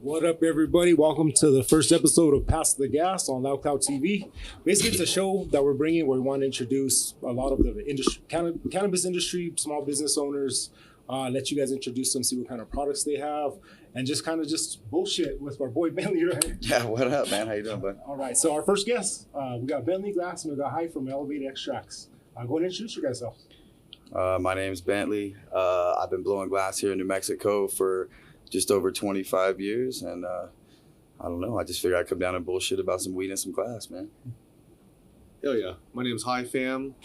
What up, everybody? Welcome to the first episode of Pass the Gas on Loud Cloud TV. Basically, it's a show that we're bringing where we want to introduce a lot of the industry, cannabis industry, small business owners, let you guys introduce them, see what kind of products they have, and just kind of just bullshit with our boy Bentley, right? Yeah, what up, man? How you doing, bud? All right, so our first guest, we got Bentley Glass and we got High from Elevated Extracts. Go ahead and introduce your guys selves. My name's Bentley. I've been blowing glass here in New Mexico for just over 25 years, and I don't know. I just figured I'd come down and bullshit about some weed and some glass, man. Hell yeah. My name's High Fam.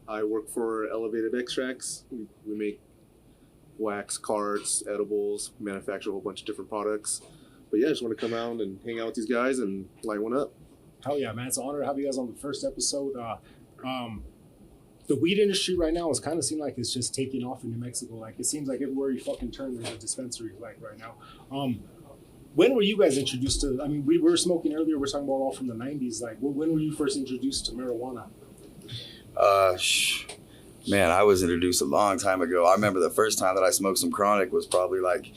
I work for Elevated Extracts. We make wax, carts, edibles, manufacture a whole bunch of different products. But yeah, I just want to come out and hang out with these guys and light one up. Hell yeah, man. It's an honor to have you guys on the first episode. The weed industry right now is kind of seem like it's just taking off in New Mexico. Like it seems like everywhere you fucking turn, there's a dispensary like right now. When were you guys introduced to, I mean, we were smoking earlier, we're talking about all from the 90s. Like when were you first introduced to marijuana? Man, I was introduced a long time ago. I remember the first time that I smoked some chronic was probably like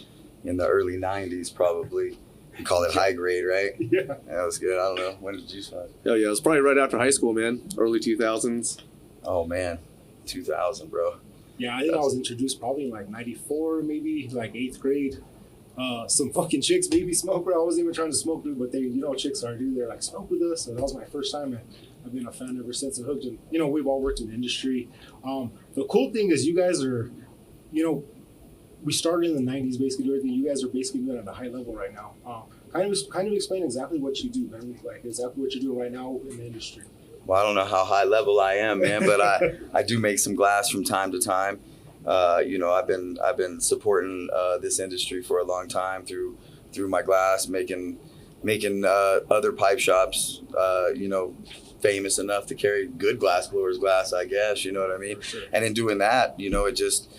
in the early 90s, probably. You call it high grade, right? Yeah. That was good. I don't know. When did you start? Hell yeah, it was probably right after high school, man. Early 2000s. Oh, man. 2000, bro. Yeah, I think I was introduced probably in like 94, maybe like 8th grade. Some fucking chicks maybe smoke, bro. I wasn't even trying to smoke, but they, you know, chicks are, dude. They're like, smoke with us. So that was my first time, and I've been a fan ever since. And hooked. And you know, we've all worked in the industry. The cool thing is, you guys are, you know, we started in the 90s, basically doing everything. You guys are basically doing it at a high level right now. Kind of explain exactly what you do, man. Like exactly what you're doing right now in the industry. Well, I don't know how high level I am, man, but I do make some glass from time to time. You know, I've been supporting this industry for a long time through my glass, making other pipe shops, you know, famous enough to carry good glass blowers glass, I guess. You know what I mean? Sure. And in doing that, you know, it just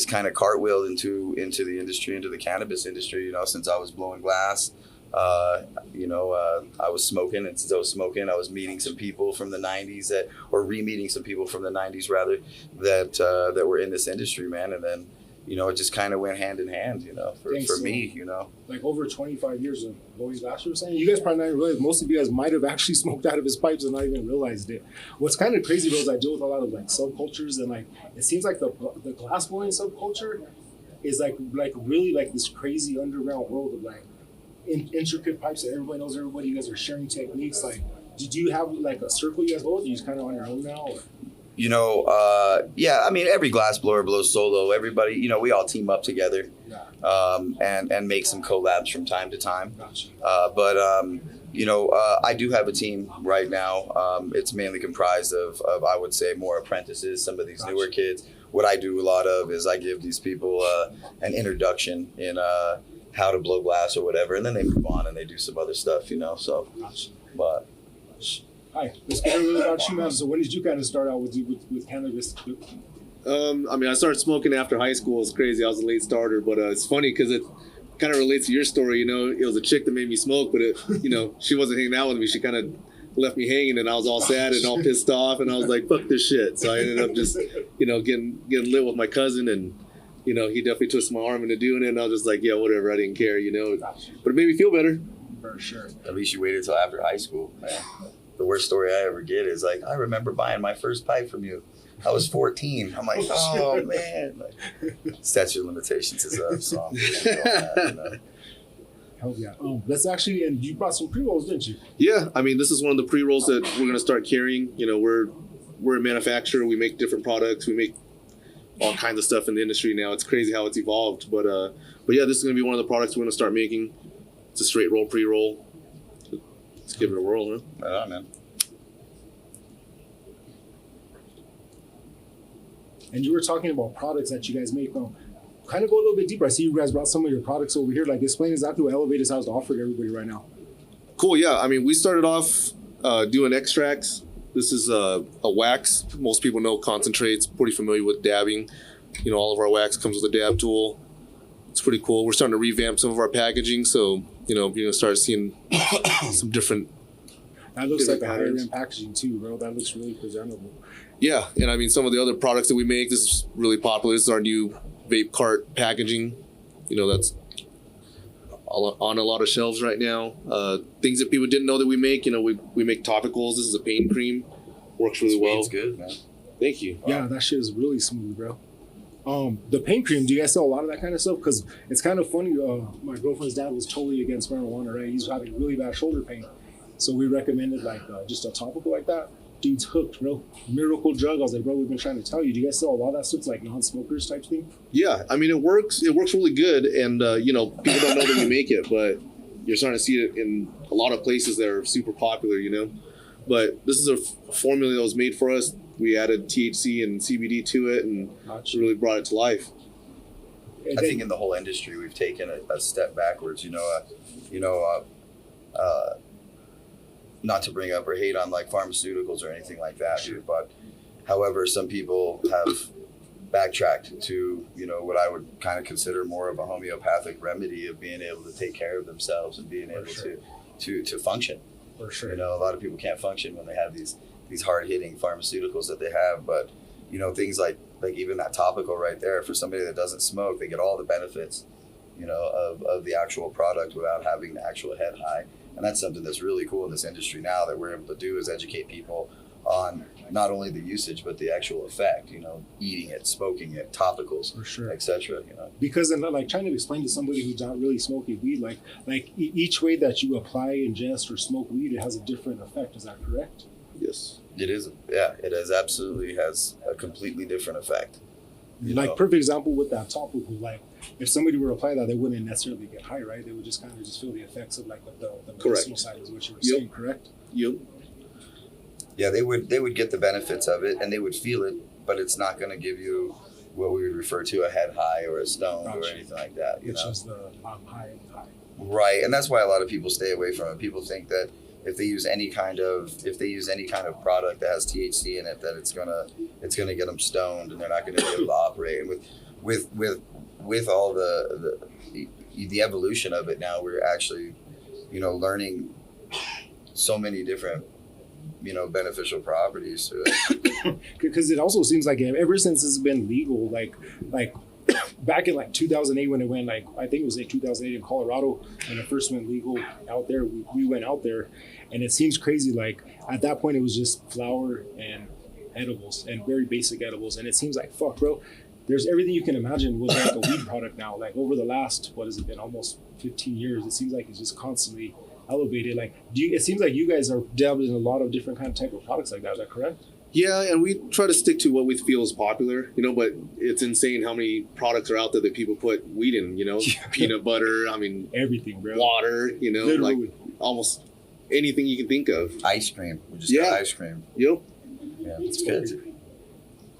kind of cartwheeled into the industry, into the cannabis industry. You know, since I was blowing glass. You know, I was smoking, and since I was smoking, I was meeting some people from the 90s re-meeting some people from the 90s rather, that were in this industry, man. And then, you know, it just kind of went hand in hand, you know, for me, you know. Like over 25 years of blowing glass, you were saying? You guys probably not even realize, most of you guys might have actually smoked out of his pipes and not even realized it. What's kind of crazy, though, is I deal with a lot of like subcultures, and like, it seems like the glass blowing subculture is like really like this crazy underground world of like, intricate pipes that everybody knows everybody. You guys are sharing techniques. Like, did you have like a circle you guys blow? Or you just kind of on your own now? Or? You know, yeah. I mean, every glass blower blows solo. Everybody, you know, we all team up together, and make some collabs from time to time. Gotcha. You know, I do have a team right now. It's mainly comprised of I would say more apprentices. Some of these newer kids. What I do a lot of is I give these people an introduction in how to blow glass or whatever, and then they move on and they do some other stuff, you know. So, but Hi, let's get a little about you, man. So, when did you kind of start out with cannabis? I mean, I started smoking after high school. It's crazy. I was a late starter, but it's funny because it kind of relates to your story. You know, it was a chick that made me smoke, but you know, she wasn't hanging out with me. She kind of left me hanging, and I was all sad and all pissed off, and I was like, "Fuck this shit." So I ended up just, you know, getting lit with my cousin, and you know, he definitely twisted my arm into doing it, and I was just like, yeah, whatever, I didn't care, you know. But it made me feel better. For sure. At least you waited till after high school, man. The worst story I ever get is like, I remember buying my first pipe from you. I was 14. I'm like, oh man. Like, statute of limitations is up, so you know. Hell yeah. That's actually, and you brought some pre-rolls, didn't you? Yeah, I mean, this is one of the pre-rolls that we're going to start carrying. You know, we're a manufacturer. We make different products. We make all kinds of stuff in the industry now. It's crazy how it's evolved. But yeah, this is going to be one of the products we're going to start making. It's a straight roll, pre-roll. Let's give it a whirl, huh? Right on, man. And you were talking about products that you guys make. Kind of go a little bit deeper. I see you guys brought some of your products over here. Like, explain exactly what Elevated has to offer to everybody right now. Cool, yeah. I mean, we started off doing extracts. This is a wax. Most people know concentrates. Pretty familiar with dabbing. You know, all of our wax comes with a dab tool. It's pretty cool. We're starting to revamp some of our packaging, so you know, you're gonna start seeing some different. That looks like a higher end packaging too, bro. That looks really presentable. Yeah, and I mean, some of the other products that we make, this is really popular. This is our new vape cart packaging. You know, that's on a lot of shelves right now. Things that people didn't know that we make. We make topicals. This is a pain cream. Works really well. It's good, man. Thank you. Yeah, that shit is really smooth, bro. The pain cream, do you guys sell a lot of that kind of stuff? Because it's kind of funny. My girlfriend's dad was totally against marijuana, right? He's having really bad shoulder pain. So we recommended like just a topical like that. Dude's hooked, bro. Miracle drug. I was like, bro, we've been trying to tell you. Do you guys sell a lot of that stuff? It's like non-smokers type thing? Yeah, I mean, it works. It works really good. And, people don't know that we make it, but you're starting to see it in a lot of places that are super popular, But this is a formula that was made for us. We added THC and CBD to it and really brought it to life. I think in the whole industry, we've taken a step backwards. Not to bring up or hate on like pharmaceuticals or anything like that, dude, but however, some people have backtracked to what I would kind of consider more of a homeopathic remedy of being able to take care of themselves and being able to function. For sure. A lot of people can't function when they have these hard hitting pharmaceuticals that they have, but things like even that topical right there, for somebody that doesn't smoke, they get all the benefits of the actual product without having the actual head high. And that's something that's really cool in this industry now that we're able to do, is educate people on not only the usage but the actual effect, eating it, smoking it, topicals, for sure, etc. Because then like trying to explain to somebody who's not really smoking weed, like each way that you apply, ingest, or smoke weed, it has a different effect. Is that correct? Yes. It is. Yeah, it absolutely has a completely different effect. Perfect example with that topical, like if somebody were to apply that, they wouldn't necessarily get high, right? They would just kind of just feel the effects of like what the medicinal side is, what you were saying, correct? Yep. Yeah, they would get the benefits of it and they would feel it, but it's not going to give you what we would refer to a head high or a stone or anything like that. Which is the high. Right, and that's why a lot of people stay away from it. People think that if they use any kind of product that has THC in it, that it's gonna get them stoned and they're not gonna be able to operate. And with all the evolution of it now, we're actually learning so many different beneficial properties to it. Because it also seems like ever since it's been legal, like back in like 2008 when it went, like I think it was in 2008 in Colorado when it first went legal out there, we went out there, and it seems crazy, like at that point it was just flour and edibles and very basic edibles, and it seems like, fuck, bro, there's everything you can imagine with like a weed product now. Like over the last, what has it been, almost 15 years, it seems like it's just constantly elevated. Like it seems like you guys are dabbling in a lot of different kind of type of products like that. Is that correct? Yeah, and we try to stick to what we feel is popular, but it's insane how many products are out there that people put weed in, peanut butter, everything, bro. Water, Literally. like almost anything you can think of. Ice cream. We just got ice cream. Yep. Yeah, it's good.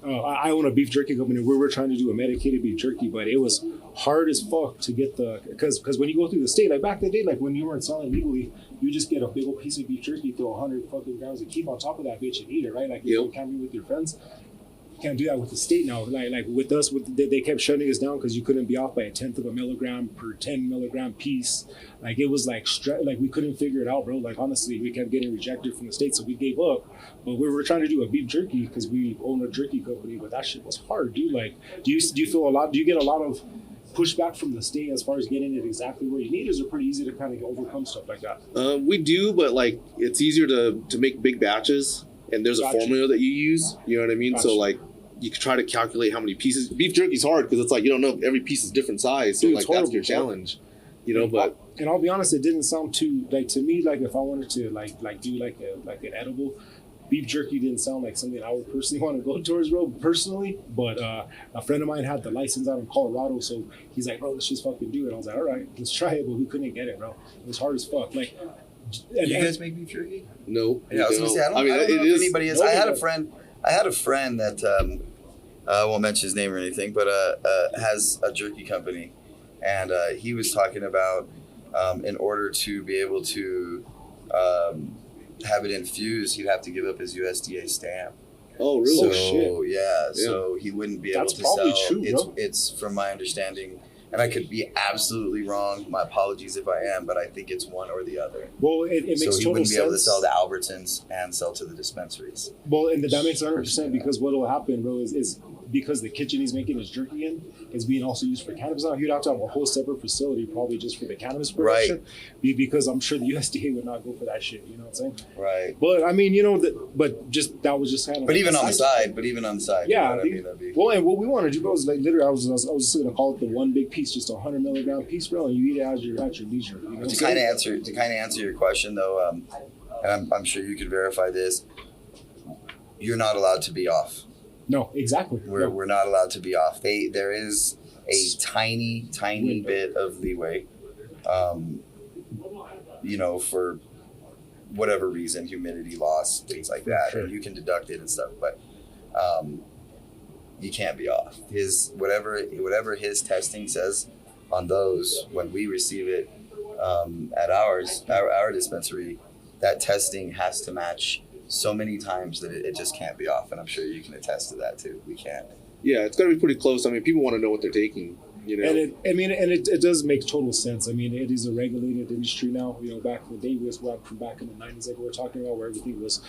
I own a beef jerky company. We were trying to do a medicated beef jerky, but it was hard as fuck to get because when you go through the state, like back in the day, like when you weren't selling legally, you just get a big old piece of beef jerky, throw 100 fucking grams of keep on top of that bitch and eat it, right? Like you can't be with your friends. You can't do that with the state now. Like with us, they kept shutting us down because you couldn't be off by 1/10 of a milligram per 10 milligram piece. Like it was like we couldn't figure it out, bro. Like honestly, we kept getting rejected from the state, so we gave up. But we were trying to do a beef jerky because we own a jerky company, but that shit was hard, dude. Like, do you feel do you get a lot of pushback from the state as far as getting it exactly where you need? Is it pretty easy to kind of overcome stuff like that? We do, but like it's easier to make big batches, and there's a formula that you use. You know what I mean? So like you can try to calculate how many pieces. Beef jerky's hard because it's like you don't know, every piece is different size, so dude, like that's your challenge. But and I'll be honest, it didn't sound too like to me. Like if I wanted to like do like an edible, beef jerky didn't sound like something I would personally want to go towards, bro, personally. But a friend of mine had the license out in Colorado, so he's like, bro, let's just fucking do it. I was like, all right, let's try it, but we couldn't get it, bro. It was hard as fuck. Like, you guys make beef jerky? No. Yeah, I was gonna say, I don't know if anybody is. I had a friend that I won't mention his name or anything, but has a jerky company, and he was talking about in order to be able to have it infused, he'd have to give up his USDA stamp. Oh, really? So, so he wouldn't be able to sell. True, it's from my understanding, and I could be absolutely wrong. My apologies if I am, but I think it's one or the other. Well, it makes total sense. So he wouldn't be able to sell to Albertsons and sell to the dispensaries. Well, and that makes 100% because what will happen, bro, is because the kitchen he's making his jerky in is being also used for cannabis now, he'd have to have a whole separate facility probably just for the cannabis production. Because I'm sure the USDA would not go for that shit. You know what I'm saying? Right. But I mean, you know, that was just kind of. But even on the side. Yeah. You know what I mean? That'd be... Well, and what we want to do, bro, is like literally, I was just gonna call it the one big piece, just a 100 milligram piece, bro, and you eat it at your leisure. You know To kind of answer your question though, and I'm sure you could verify this. You're not allowed to be off. No, exactly. We're not allowed to be off. There is a tiny bit of leeway, you know, for whatever reason, humidity loss, things like that, Sure. and you can deduct it and stuff, but you can't be off. Whatever his testing says on those, when we receive it at our dispensary, that testing has to match so many times that it just can't be off, and I'm sure you can attest to that too. We can't. Yeah, it's got to be pretty close. I mean, people want to know what they're taking. You know, And it does make total sense. I mean, it is a regulated industry now. You know, back in the day, from back in the 90s, like we were talking about, where everything was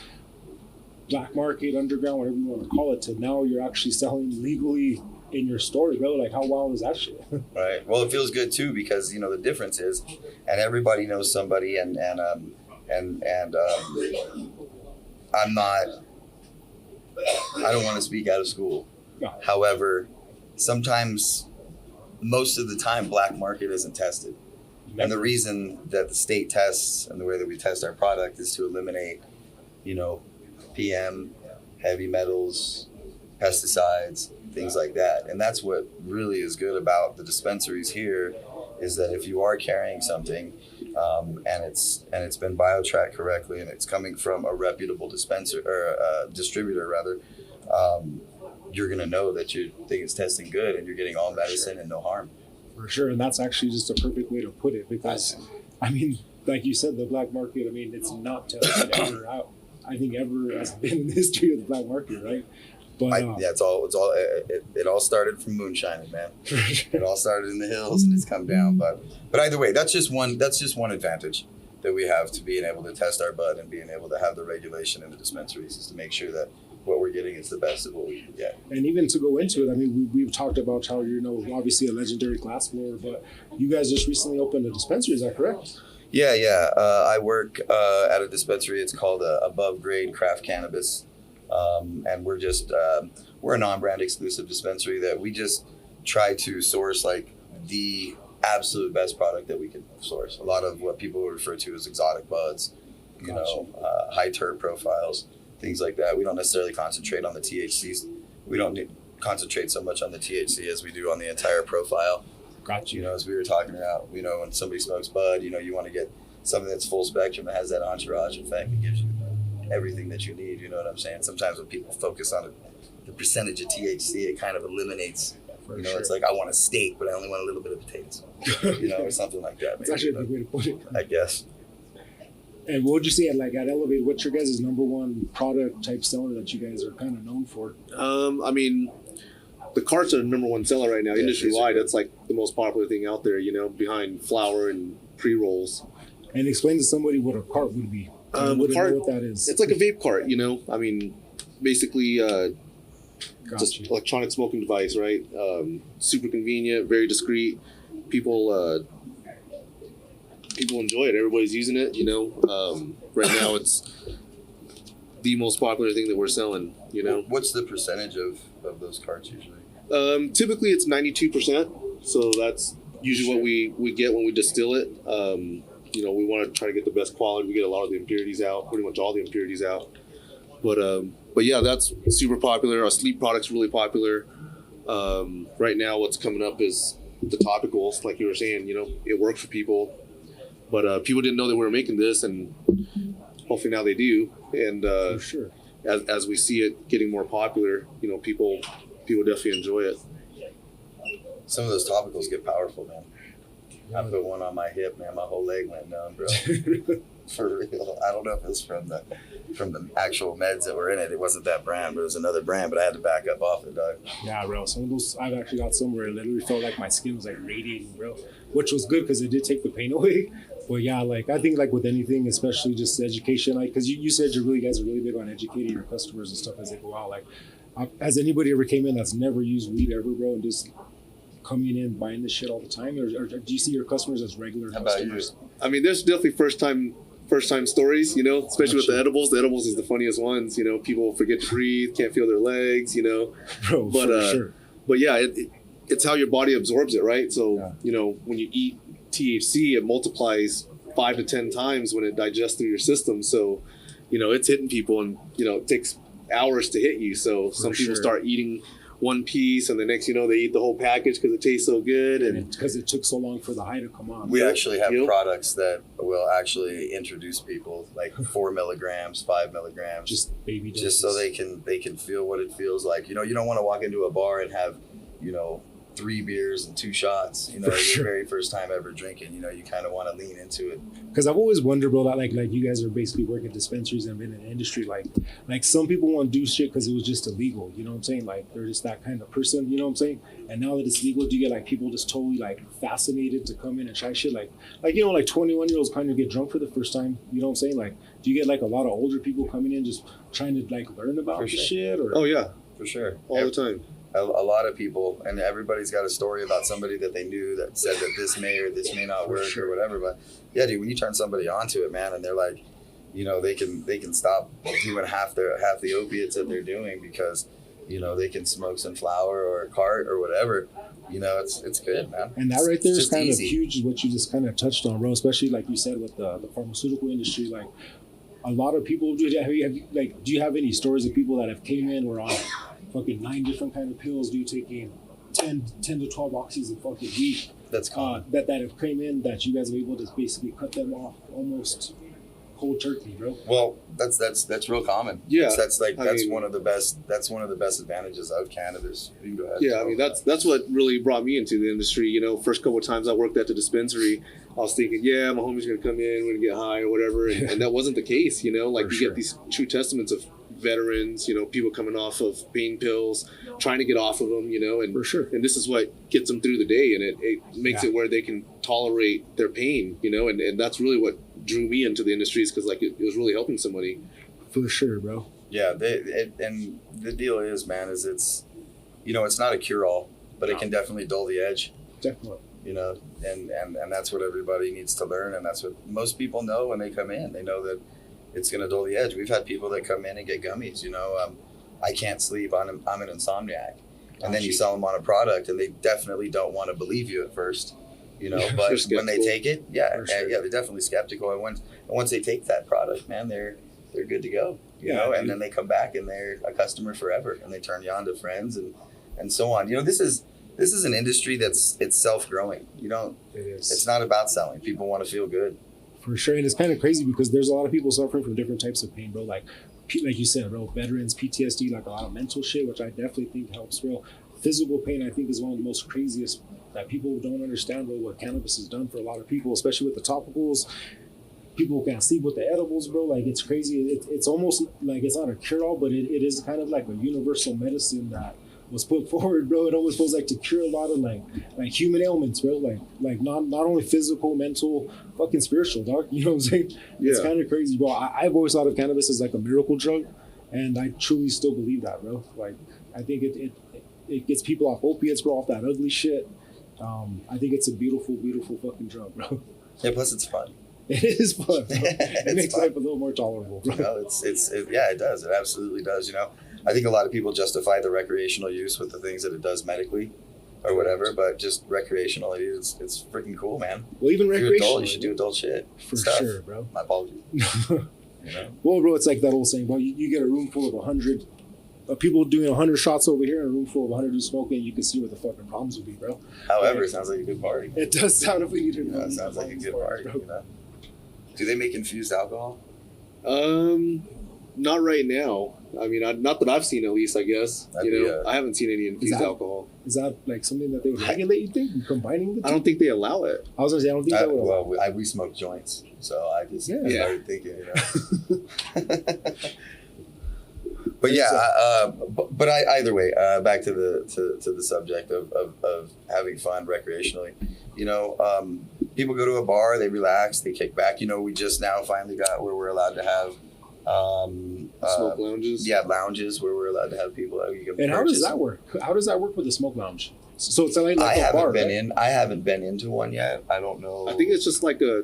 black market, underground, whatever you want to call it, to now you're actually selling legally in your store, bro. Like, how wild is that shit? Right. Well, it feels good too because you know the difference is, and everybody knows somebody, and I'm not. I don't want to speak out of school. No. However, sometimes, most of the time, black market isn't tested. And the reason that the state tests and the way that we test our product is to eliminate, you know, PM, heavy metals, pesticides, things like that. And that's what really is good about the dispensaries here is that if you are carrying something and it's been biotracked correctly and it's coming from a reputable dispenser or distributor rather, you're gonna know that your thing is testing good and you're getting all medicine and no harm. For sure, and that's actually just a perfect way to put it because, I mean, like you said, the black market. I mean, it's not tested ever out. I think ever has been in the history of the black market, right? But It all started from moonshining, man. It all started in the hills and it's come down. But either way, that's just one advantage that we have to being able to test our bud and being able to have the regulation in the dispensaries is to make sure that what we're getting is the best of what we can get. And even to go into it, I mean, we've talked about how you're, obviously a legendary glass blower, but you guys just recently opened a dispensary. Is that correct? Yeah. I work at a dispensary. It's called Above Grade Craft Cannabis. And we're a non-brand exclusive dispensary that we just try to source like the absolute best product that we can source. A lot of what people refer to as exotic buds, high terp profiles, things like that. We don't necessarily concentrate on the THCs. We don't concentrate so much on the THC as we do on the entire profile. Gotcha. You know, as we were talking about, when somebody smokes bud, you want to get something that's full spectrum that has that entourage effect that gives you everything that you need. You know what I'm saying? Sometimes when people focus on the percentage of THC, it kind of eliminates. For sure. sure. It's like I want a steak, but I only want a little bit of potatoes. Or something like that. It's actually a good way to put it. I guess. And what would you say at Elevate? What's your guys' number one product type seller that you guys are kind of known for? I mean, the carts are the number one seller right now, industry wide. That's like the most popular thing out there, behind flour and pre-rolls. And explain to somebody what a cart would be. Cart, know what that is. It's like a vape cart, I mean, basically just Gotcha. electronic smoking device, right? Super convenient, very discreet. People enjoy it. Everybody's using it, Right now it's the most popular thing that we're selling, What's the percentage of those carts usually? Typically it's 92%. So that's usually what we get when we distill it. We want to try to get the best quality. We get a lot of the impurities out, pretty much all the impurities out. But yeah, that's super popular. Our sleep product's really popular. Right now, what's coming up is the topicals, like you were saying. It works for people, but people didn't know that we were making this, and hopefully now they do. And For sure. as we see it getting more popular, people definitely enjoy it. Some of those topicals get powerful, man. I put one on my hip, man. My whole leg went down, bro. For real. I don't know if it was from the actual meds that were in it. It wasn't that brand, but it was another brand. But I had to back up off it, dog. Yeah, bro. Some of those, I've actually got some where it literally felt like my skin was like radiating, bro. Which was good because it did take the pain away. But yeah, I think with anything, especially just education, because you said you guys are really big on educating your customers and stuff as they go out. Has anybody ever came in that's never used weed ever, bro, and just coming in buying this shit all the time, or do you see your customers as regular How about you? customers? I mean, there's definitely first time stories, you know, especially with the edibles. The edibles is the funniest ones, you know. People forget to breathe, can't feel their legs, you know. Bro, But for sure. but yeah, it's how your body absorbs it, right? So Yeah. you know, when you eat THC, it multiplies 5 to 10 times when it digests through your system. So you know, it's hitting people, and you know, it takes hours to hit you. So some people sure. start eating one piece, and the next, you know, they eat the whole package because it tastes so good. And Because it took so long for the high to come on. We actually have Yep. products that will actually introduce people like 4 milligrams, 5 milligrams, Just baby doses. just so they can feel what it feels like. You know, you don't want to walk into a bar and have, you know, 3 beers and 2 shots. You know, For your sure. very first time ever drinking. You know, you kind of want to lean into it. Because I've always wondered, bro, that like you guys are basically working dispensaries and been in the industry. Like some people want to do shit because it was just illegal. You know what I'm saying? Like they're just that kind of person. You know what I'm saying? And now that it's legal, do you get like people just totally like fascinated to come in and try shit? Like you know, like 21-year-olds kind of get drunk for the first time. You know what I'm saying? Like, do you get like a lot of older people coming in just trying to like learn about For the sure. shit? Or oh yeah, For sure. all the time. A lot of people, and everybody's got a story about somebody that they knew that said that this may or this may not For work sure. or whatever. But yeah, dude, when you turn somebody onto it, man, and they're like, you know, they can stop doing half the opiates that they're doing because, you know, they can smoke some flower or a cart or whatever. You know, it's good, man. And that right there It's is just kind easy. of huge, what you just kind of touched on, bro. Especially like you said with the pharmaceutical industry, like a lot of people. Do you have any stories of people that have came in were on fucking 9 different kind of pills, taking 10 to 12 oxys of fucking weed, That's common. that have came in that you guys are able to basically cut them off almost cold turkey, bro. Well, that's real common. Yeah, that's I mean- one of the best. That's one of the best advantages of cannabis. You can go ahead. Yeah, I mean that's what really brought me into the industry. You know, first couple of times I worked at the dispensary, I was thinking, yeah, my homie's gonna come in, we're gonna get high or whatever, and that wasn't the case. You know, like For you sure. get these true testaments of veterans, you know, people coming off of pain pills, trying to get off of them, you know, and For sure. and this is what gets them through the day, and it makes Yeah. it where they can tolerate their pain, you know, and that's really what drew me into the industry, is because like it was really helping somebody. For sure, bro. Yeah, and the deal is, man, is it's, you know, it's not a cure-all, but it can definitely dull the edge, Definitely. you know, and that's what everybody needs to learn, and that's what most people know when they come in. They know that it's going to dull the edge. We've had people that come in and get gummies, you know, I can't sleep, I'm an insomniac, and then you sell them on a product, and they definitely don't want to believe you at first, you know, but They're when they skeptical. take it, yeah, For sure. yeah, they're definitely skeptical, and once they take that product, man, they're good to go, you Yeah, know, and dude. then they come back and they're a customer forever, and they turn you on to friends and so on. You know, this is an industry it's self-growing. You don't, It is. it's not about selling. People want to feel good. For sure, and it's kind of crazy because there's a lot of people suffering from different types of pain, bro. Like you said, bro, veterans, PTSD, like a lot of mental shit, which I definitely think helps, bro. Physical pain, I think, is one of the most craziest that people don't understand, bro. What cannabis has done for a lot of people, especially with the topicals. People can't sleep with the edibles, bro. Like it's crazy. It's almost like it's not a cure-all, but it is kind of like a universal medicine that was put forward, bro. It almost feels like to cure a lot of like human ailments, bro. Like not only physical, mental, fucking spiritual, dog. You know what I'm saying? It's Yeah. kind of crazy, bro. I've always thought of cannabis as like a miracle drug, and I truly still believe that, bro. Like I think it gets people off opiates, bro, off that ugly shit. I think it's a beautiful, beautiful fucking drug, bro. Yeah, plus it's fun. It is fun, bro. It It's makes fun. life a little more tolerable, bro. You know, yeah, it does. It absolutely does. You know, I think a lot of people justify the recreational use with the things that it does medically or whatever, but just recreational, it's freaking cool, man. Well, even If you're recreational, adult, you should do adult shit. for Stuff. sure, bro. My apologies. You know? Well, bro, it's like that old saying, bro. You get a room full of 100 people doing 100 shots over here, and a room full of 100 who's smoking. You can see what the fucking problems would be, bro. However, it sounds like a good party. It does sound like we need to. You know, it sounds like a good party. bro. You know? Do they make infused alcohol? Not right now. I mean, not that I've seen, at least. I guess That'd you be, know, I haven't seen any infused that- alcohol. Is that like something that they would regulate? You think combining the two? I don't think they allow it. I was gonna say I don't think that would. We smoke joints, so I just Yeah. started thinking, you know. But yeah, but either way, back to the subject of having fun recreationally. You know, people go to a bar, they relax, they kick back. You know, we just now finally got where we're allowed to have Smoke lounges. Yeah, lounges where we're allowed to have people that you can And how purchase. does that work? How does that work with the smoke lounge? So it's like I a haven't bar, been right? in. I haven't been into one yet. I don't know. I think it's just like a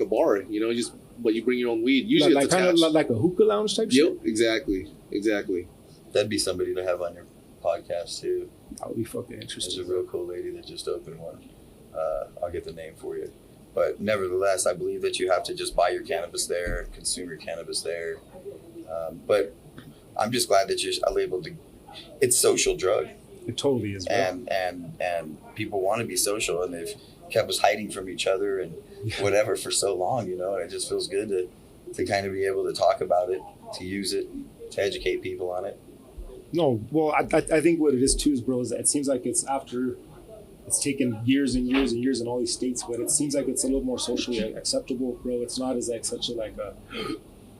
bar, you know, just but you bring your own weed. Usually like it's kind of attached. like a hookah lounge type shit. Yep, exactly. That'd be somebody to have on your podcast too. That would be fucking There's a interesting. real cool lady that just opened one. I'll get the name for you. But nevertheless, I believe that you have to just buy your cannabis there, consume your cannabis there. But I'm just glad that you're able to. It's social drug, It totally is, bro. and people want to be social, and they've kept us hiding from each other and whatever for so long, you know. And it just feels good to kind of be able to talk about it, to use it, to educate people on it. No, well, I think what it is too is, bro, is that it seems like it's after it's taken years and years and years in all these states, but it seems like it's a little more socially acceptable, bro. It's not as like such a like a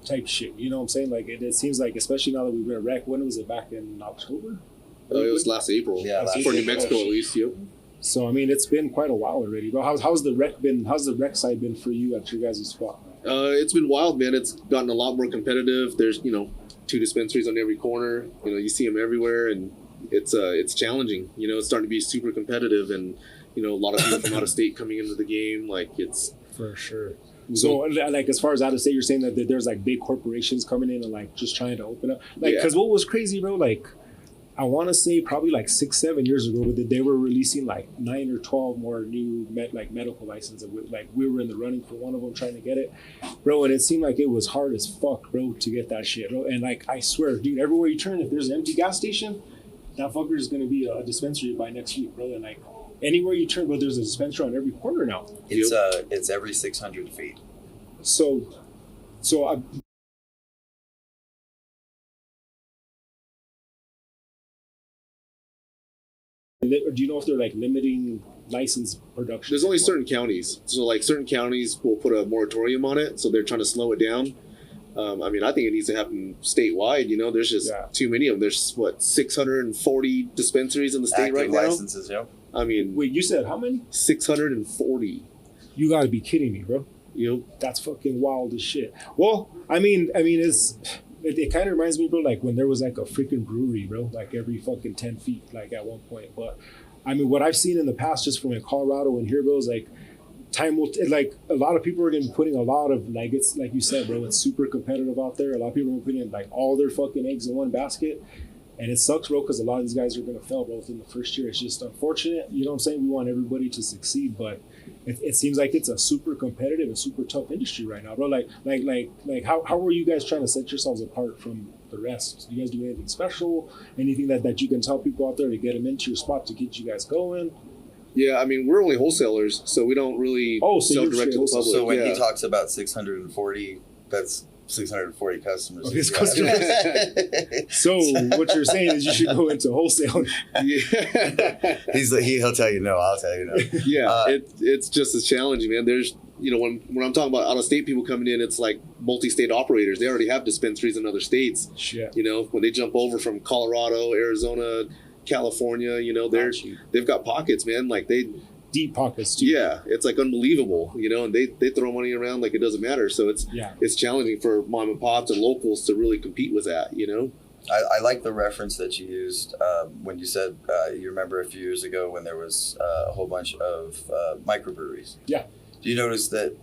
type shit. You know what I'm saying? Like it seems like, especially now that we've been at rec. When was it? Back in October? It was last April. Yeah, last for New April. Mexico at least. Yep. So I mean, it's been quite a while already, bro. How's the rec been? How's the rec side been for you at your guys' spot? It's been wild, man. It's gotten a lot more competitive. There's 2 dispensaries on every corner. You see them everywhere, and it's challenging. It's starting to be super competitive, and a lot of people from out of state coming into the game. Like it's For sure. So, like, as far as out of state, you're saying that there's like big corporations coming in and like just trying to open up. Like, because what was crazy, bro? Like, I want to say probably like 6-7 years ago, but they were releasing like 9 or 12 more new medical licenses. Like, we were in the running for one of them, trying to get it, bro. And it seemed like it was hard as fuck, bro, to get that shit, bro. And like, I swear, dude, everywhere you turn, if there's an empty gas station, that fucker is gonna be a dispensary by next week, bro. And like, anywhere you turn, bro, there's a dispensary on every corner now. It's every 600 feet. So I. Do you know if they're like limiting license production? There's only certain counties. So like certain counties will put a moratorium on it, so they're trying to slow it down. I think it needs to happen statewide. There's just too many of them. There's 640 dispensaries in the state Active right now. licenses, yep. Wait, you said how many? 640. You gotta be kidding me, bro. That's fucking wild as shit. Well, it kind of reminds me, bro, like when there was like a freaking brewery, bro, like every fucking 10 feet, like at one point. But I mean, what I've seen in the past just from Colorado and here, bro, is like time will, like a lot of people are going to be putting a lot of, like, it's like you said, bro, it's super competitive out there. A lot of people are putting like all their fucking eggs in one basket. And it sucks, bro, because a lot of these guys are going to fail, bro, within the first year. It's just unfortunate. You know what I'm saying? We want everybody to succeed, but it seems like it's a super competitive and super tough industry right now, bro. Like how are you guys trying to set yourselves apart from the rest? Do you guys do anything special? Anything that you can tell people out there to get them into your spot to get you guys going? Yeah, we're only wholesalers, so we don't really sell direct to the public. So when he talks about 640, that's 640 customers. Of his customers. So what you're saying is you should go into wholesale. Yeah. He'll tell you no. I'll tell you no. Yeah, it's just as challenging, man. There's when I'm talking about out of state people coming in, it's like multi-state operators. They already have dispensaries in other states. Shit. When they jump over from Colorado, Arizona, California, they've got pockets, man. Like deep pockets too. Yeah, it's like unbelievable, and they throw money around like it doesn't matter. So it's challenging for mom and pops and locals to really compete with that, I like the reference that you used when you said you remember a few years ago when there was a whole bunch of microbreweries. Yeah. Do you notice that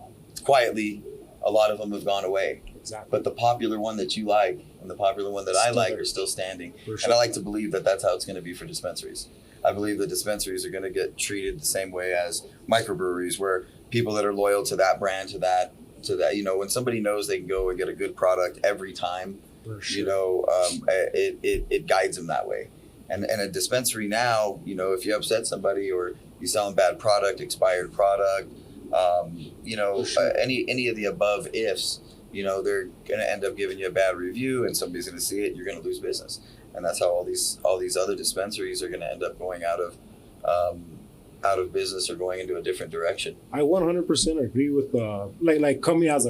quietly a lot of them have gone away? Exactly. But the popular one that you like and the popular one that I like are still standing. For sure. And I like to believe that that's how it's going to be for dispensaries. I believe that dispensaries are going to get treated the same way as microbreweries, where people that are loyal to that brand, to that, when somebody knows they can go and get a good product every time, For sure. it guides them that way. And a dispensary now, if you upset somebody or you sell them bad product, expired product, Sure. any of the above ifs, they're going to end up giving you a bad review and somebody's going to see it, you're going to lose business. And that's how all these other dispensaries are going to end up going out of business or going into a different direction. I 100% agree with like coming as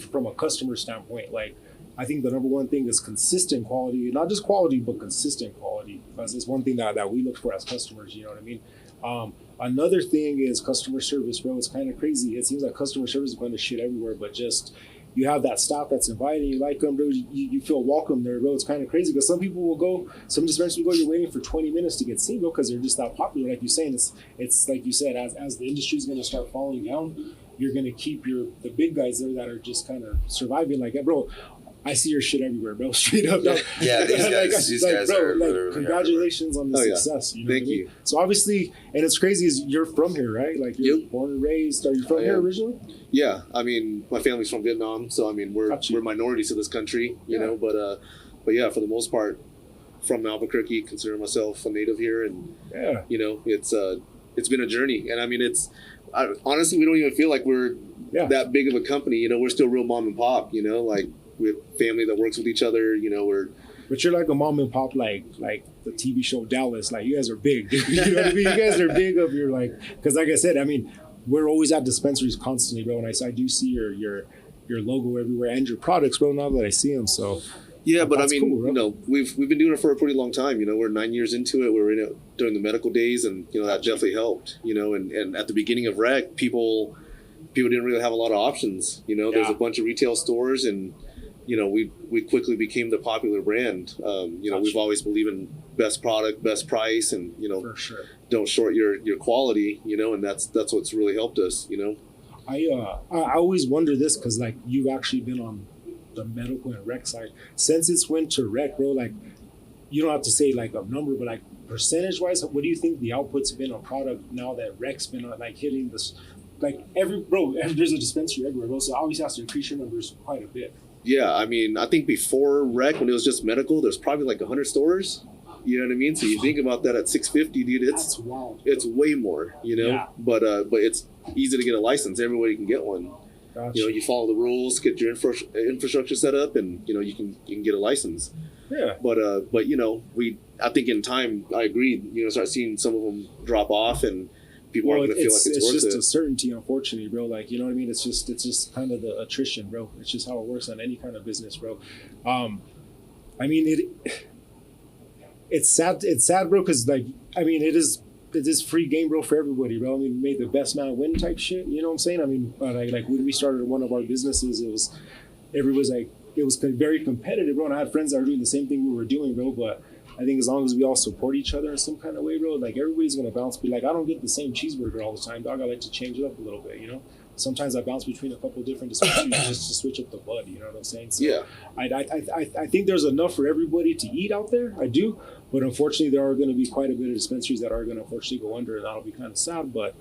from a customer standpoint. Like, I think the number one thing is consistent quality, not just quality, but consistent quality. Because it's one thing that we look for as customers. You know what I mean? Another thing is customer service, bro. It's kind of crazy. It seems like customer service is going to shit everywhere, but just you have that staff that's inviting, you like them, bro. You feel welcome there, bro. It's kind of crazy because some people will go, some dispensaries will go, you're waiting for 20 minutes to get seen, bro, because they're just that popular. Like you're saying, it's like you said, as the industry's going to start falling down, you're going to keep the big guys there that are just kind of surviving. Like, bro, I see your shit everywhere, bro. Straight up. Yeah, these guys bro, are like, literally congratulations on the Oh, yeah. success. You know Thank what I mean? you. So obviously, and it's crazy is you're from here, right? Like you're Yep. born and raised. Are you from I here am. originally? Yeah, I mean, my family's from Vietnam, so I mean, we're Got you. minorities to this country, you Yeah. know. But yeah, for the most part, from Albuquerque, consider myself a native here, and Yeah. you know, it's been a journey, and I mean, honestly, we don't even feel like we're Yeah. that big of a company, you know. We're still real mom and pop, you know, like we have family that works with each other, you know. But you're like a mom and pop, like the TV show Dallas. Like you guys are big, dude. You know what I mean? You guys are big of your like, because like I said, I mean, we're always at dispensaries constantly, bro. And I do see your logo everywhere and your products, bro. Now that I see them, so Yeah, but I That's mean, cool, bro. you know, we've been doing it for a pretty long time. You know, we're 9 years into it. We're in it during the medical days, and you know that definitely helped. You know, and at the beginning of Rec, people didn't really have a lot of options. You know, there's Yeah. a bunch of retail stores, and you know, we quickly became the popular brand. You know, Gotcha. we've always believed in best product, best price, and you know, for sure. don't short your quality. You know, and that's what's really helped us. You know. I always wonder this because like you've actually been on the medical and rec side since it's went to rec, bro. Like you don't have to say like a number, but like percentage wise, what do you think the output's been on product now that rec's been on like hitting this? Like there's a dispensary everywhere, bro. So obviously has to increase your numbers quite a bit. Yeah, I mean, I think before Rec, when it was just medical, there's probably like 100 stores. You know what I mean? So you think about that at 650, dude. That's wild. It's way more, you know. Yeah. But it's easy to get a license. Everybody can get one. Gotcha. You know, you follow the rules, get your infrastructure set up, and you know you can get a license. Yeah. But you know, I think in time, I agree. You know, start seeing some of them drop off, and people aren't going to feel like it's worth just it. a certainty, unfortunately, bro. Like you know what I mean? It's just kind of the attrition, bro. It's just how it works on any kind of business, bro. I mean it's sad, bro, because like I mean it is free game, bro, for everybody, bro. I mean, made the best man win type shit. You know what I'm saying? I mean, like when we started one of our businesses, it was very competitive, bro. And I had friends that were doing the same thing we were doing, bro. But I think as long as we all support each other in some kind of way, bro, like everybody's gonna bounce. Be like, I don't get the same cheeseburger all the time, dog. I like to change it up a little bit, you know. Sometimes I bounce between a couple different dispensaries just to switch up the bud. You know what I'm saying? So Yeah. I think there's enough for everybody to eat out there. I do, but unfortunately, there are going to be quite a bit of dispensaries that are going to unfortunately go under, and that'll be kind of sad. But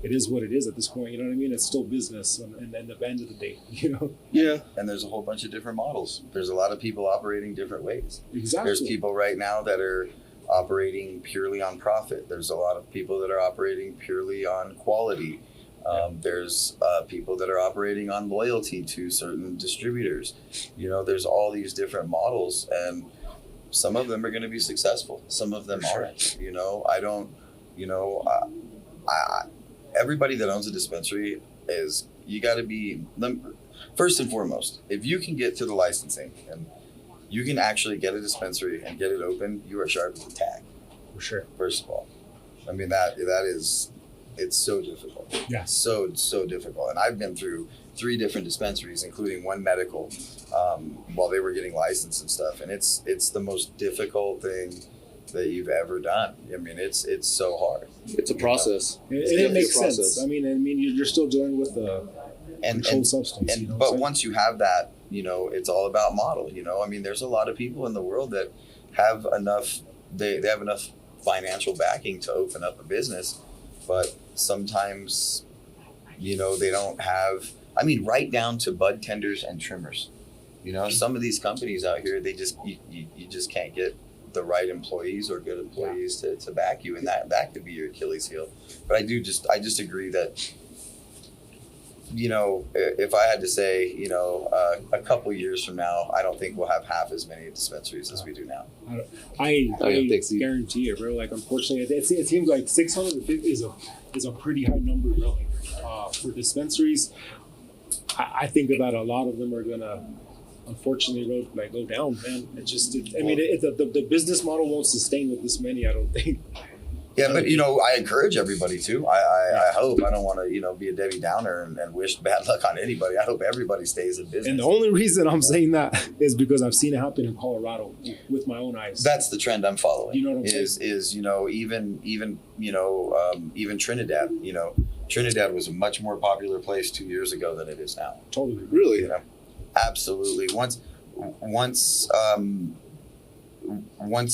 it is what it is at this point. You know what I mean? It's still business, and at the end of the day, you know. Yeah. And there's a whole bunch of different models. There's a lot of people operating different ways. Exactly. There's people right now that are operating purely on profit. There's a lot of people that are operating purely on quality. There's people that are operating on loyalty to certain distributors. You know, there's all these different models, and some of them are going to be successful. Some of them aren't. You know, I don't. You know, everybody that owns a dispensary is you got to be first and foremost. If you can get to the licensing and you can actually get a dispensary and get it open, you are sharp as a tack. For sure. First of all, I mean that is. It's so difficult. Yeah. So difficult. And I've been through 3 different dispensaries, including one medical, while they were getting licensed and stuff. And it's the most difficult thing that you've ever done. I mean, it's so hard. It's a process. It makes sense. I mean, you're still dealing with a controlled substance. And you know what I'm but saying? once you have that, you know, it's all about model. You know, I mean, there's a lot of people in the world that have enough. They have enough financial backing to open up a business. But sometimes, you know, they don't have, I mean, right down to bud tenders and trimmers. You know, some of these companies out here, they just, you just can't get the right employees or good employees to back you. And that could be your Achilles heel. But I just agree that, you know, if I had to say, you know, a couple years from now, I don't think we'll have half as many dispensaries as we do now. I thanks, Steve. guarantee it, bro. Like, unfortunately, it seems like 650 is a pretty high number, bro. For dispensaries, I think that a lot of them are gonna, unfortunately, go down, man. The business model won't sustain with this many. I don't think. Yeah, but I encourage everybody to. I hope. I don't want to be a Debbie Downer and wish bad luck on anybody. I hope everybody stays in business. And the only reason I'm saying that is because I've seen it happen in Colorado with my own eyes. That's the trend I'm following. You know what I'm saying? Is even Trinidad. Trinidad was a much more popular place 2 years ago than it is now. Totally. Really? Absolutely. Once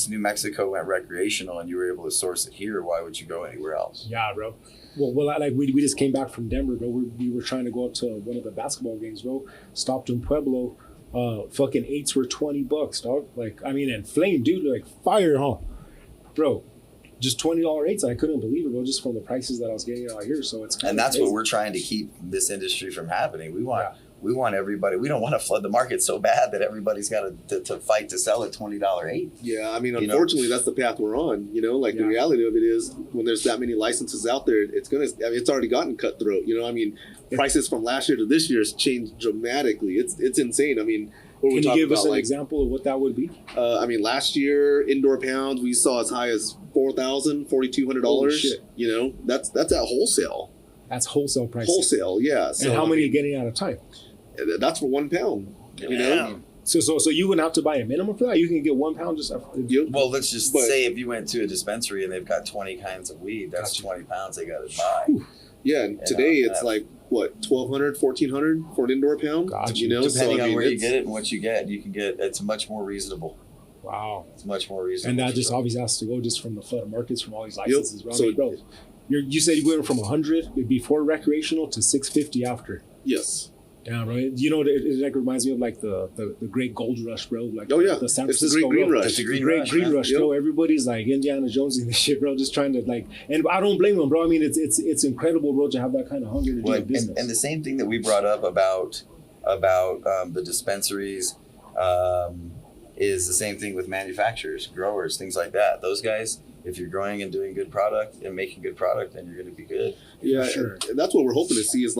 New Mexico went recreational and you were able to source it here, why would you go anywhere else? Yeah, bro. Well, like we just came back from Denver, bro. We were trying to go up to one of the basketball games, bro. Stopped in Pueblo. Fucking 8s were $20, dog. And flame, dude, like fire, huh? Bro, just $20 8s. I couldn't believe it, bro, just from the prices that I was getting out here. So it's and that's crazy. what we're trying to keep this industry from happening. We want everybody. We don't want to flood the market so bad that everybody's got to fight to sell a $20 8. Yeah, unfortunately, that's the path we're on. The reality of it is, when there's that many licenses out there, it's already gotten cutthroat. Prices from last year to this year has changed dramatically. It's insane. Can you give us an example of what that would be? Last year, indoor pounds we saw as high as $4,000, $4,200. That's at wholesale. That's wholesale price. Wholesale, yeah. So, and how many are getting at a time? That's for 1 pound. So you wouldn't have to buy a minimum for that. You can get 1 pound just. Well, let's just say if you went to a dispensary and they've got 20 kinds of weed, that's 20 pounds they got to buy. Yeah, and today it's like what, $1,200, $1,400 for an indoor pound. Gotcha. Depending on where you get it and what you get, it's much more reasonable. Wow, it's much more reasonable. And that just obviously has to go just from the flood markets, from all these licenses. Yep. So, bro, you said you went from 100 before recreational to 650 after. Yes. Yeah, bro. It like reminds me of like the great gold rush, bro. Like the San Francisco green rush. It's the green rush, bro. Everybody's like Indiana Jones and this shit, bro. Just trying to and I don't blame them, bro. It's incredible, bro, to have that kind of hunger to do business. And the same thing that we brought up about the dispensaries is the same thing with manufacturers, growers, things like that. Those guys, if you're growing and doing good product and making good product, then you're going to be good. Yeah, sure. And that's what we're hoping to see is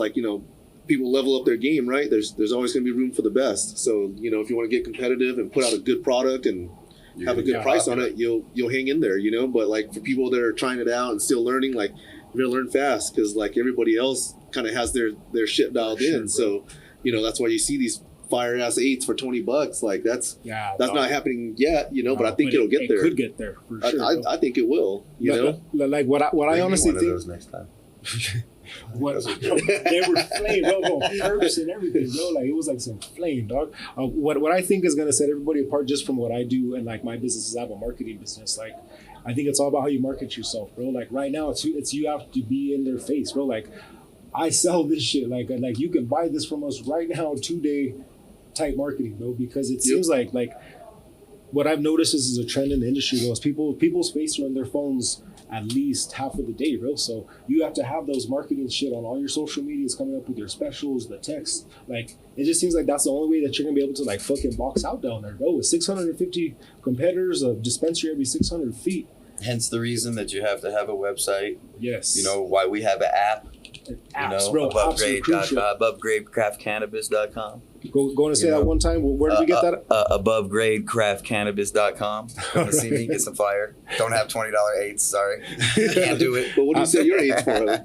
people level up their game, right? There's always going to be room for the best. So, if you want to get competitive and put out a good product and have a good price on it, you'll hang in there, But for people that are trying it out and still learning, you're going to learn fast because everybody else kind of has their shit dialed in. Bro. So, that's why you see these fire ass 8s for $20. That's not happening yet, but I think it'll get there. It could get there for sure. I think it will. Like what I honestly think. One of those next time. They were flame, bro, purpose and everything, bro. It was like some flame, dog. What I think is gonna set everybody apart just from what I do and my business is I have a marketing business. I think it's all about how you market yourself, bro. Right now, it's you have to be in their face, bro. I sell this shit. Like you can buy this from us right now, 2-day type marketing, bro. Because it seems like what I've noticed is a trend in the industry, though, is people's faces are on their phones at least half of the day, bro. So you have to have those marketing shit on all your social medias, coming up with your specials, the text. It just seems like that's the only way that you're gonna be able to fucking box out down there, bro. With 650 competitors, a dispensary every 600 feet. Hence the reason that you have to have a website. Yes. Why we have an app. Apps, bro. AboveGrade.craftcannabis.com. Going to say that one time. Where did we get that? AboveGradeCraftCannabis.com. Come to see me, get some fire. Don't have $20 8s. Sorry, can't do it. But what do you say your 8s for?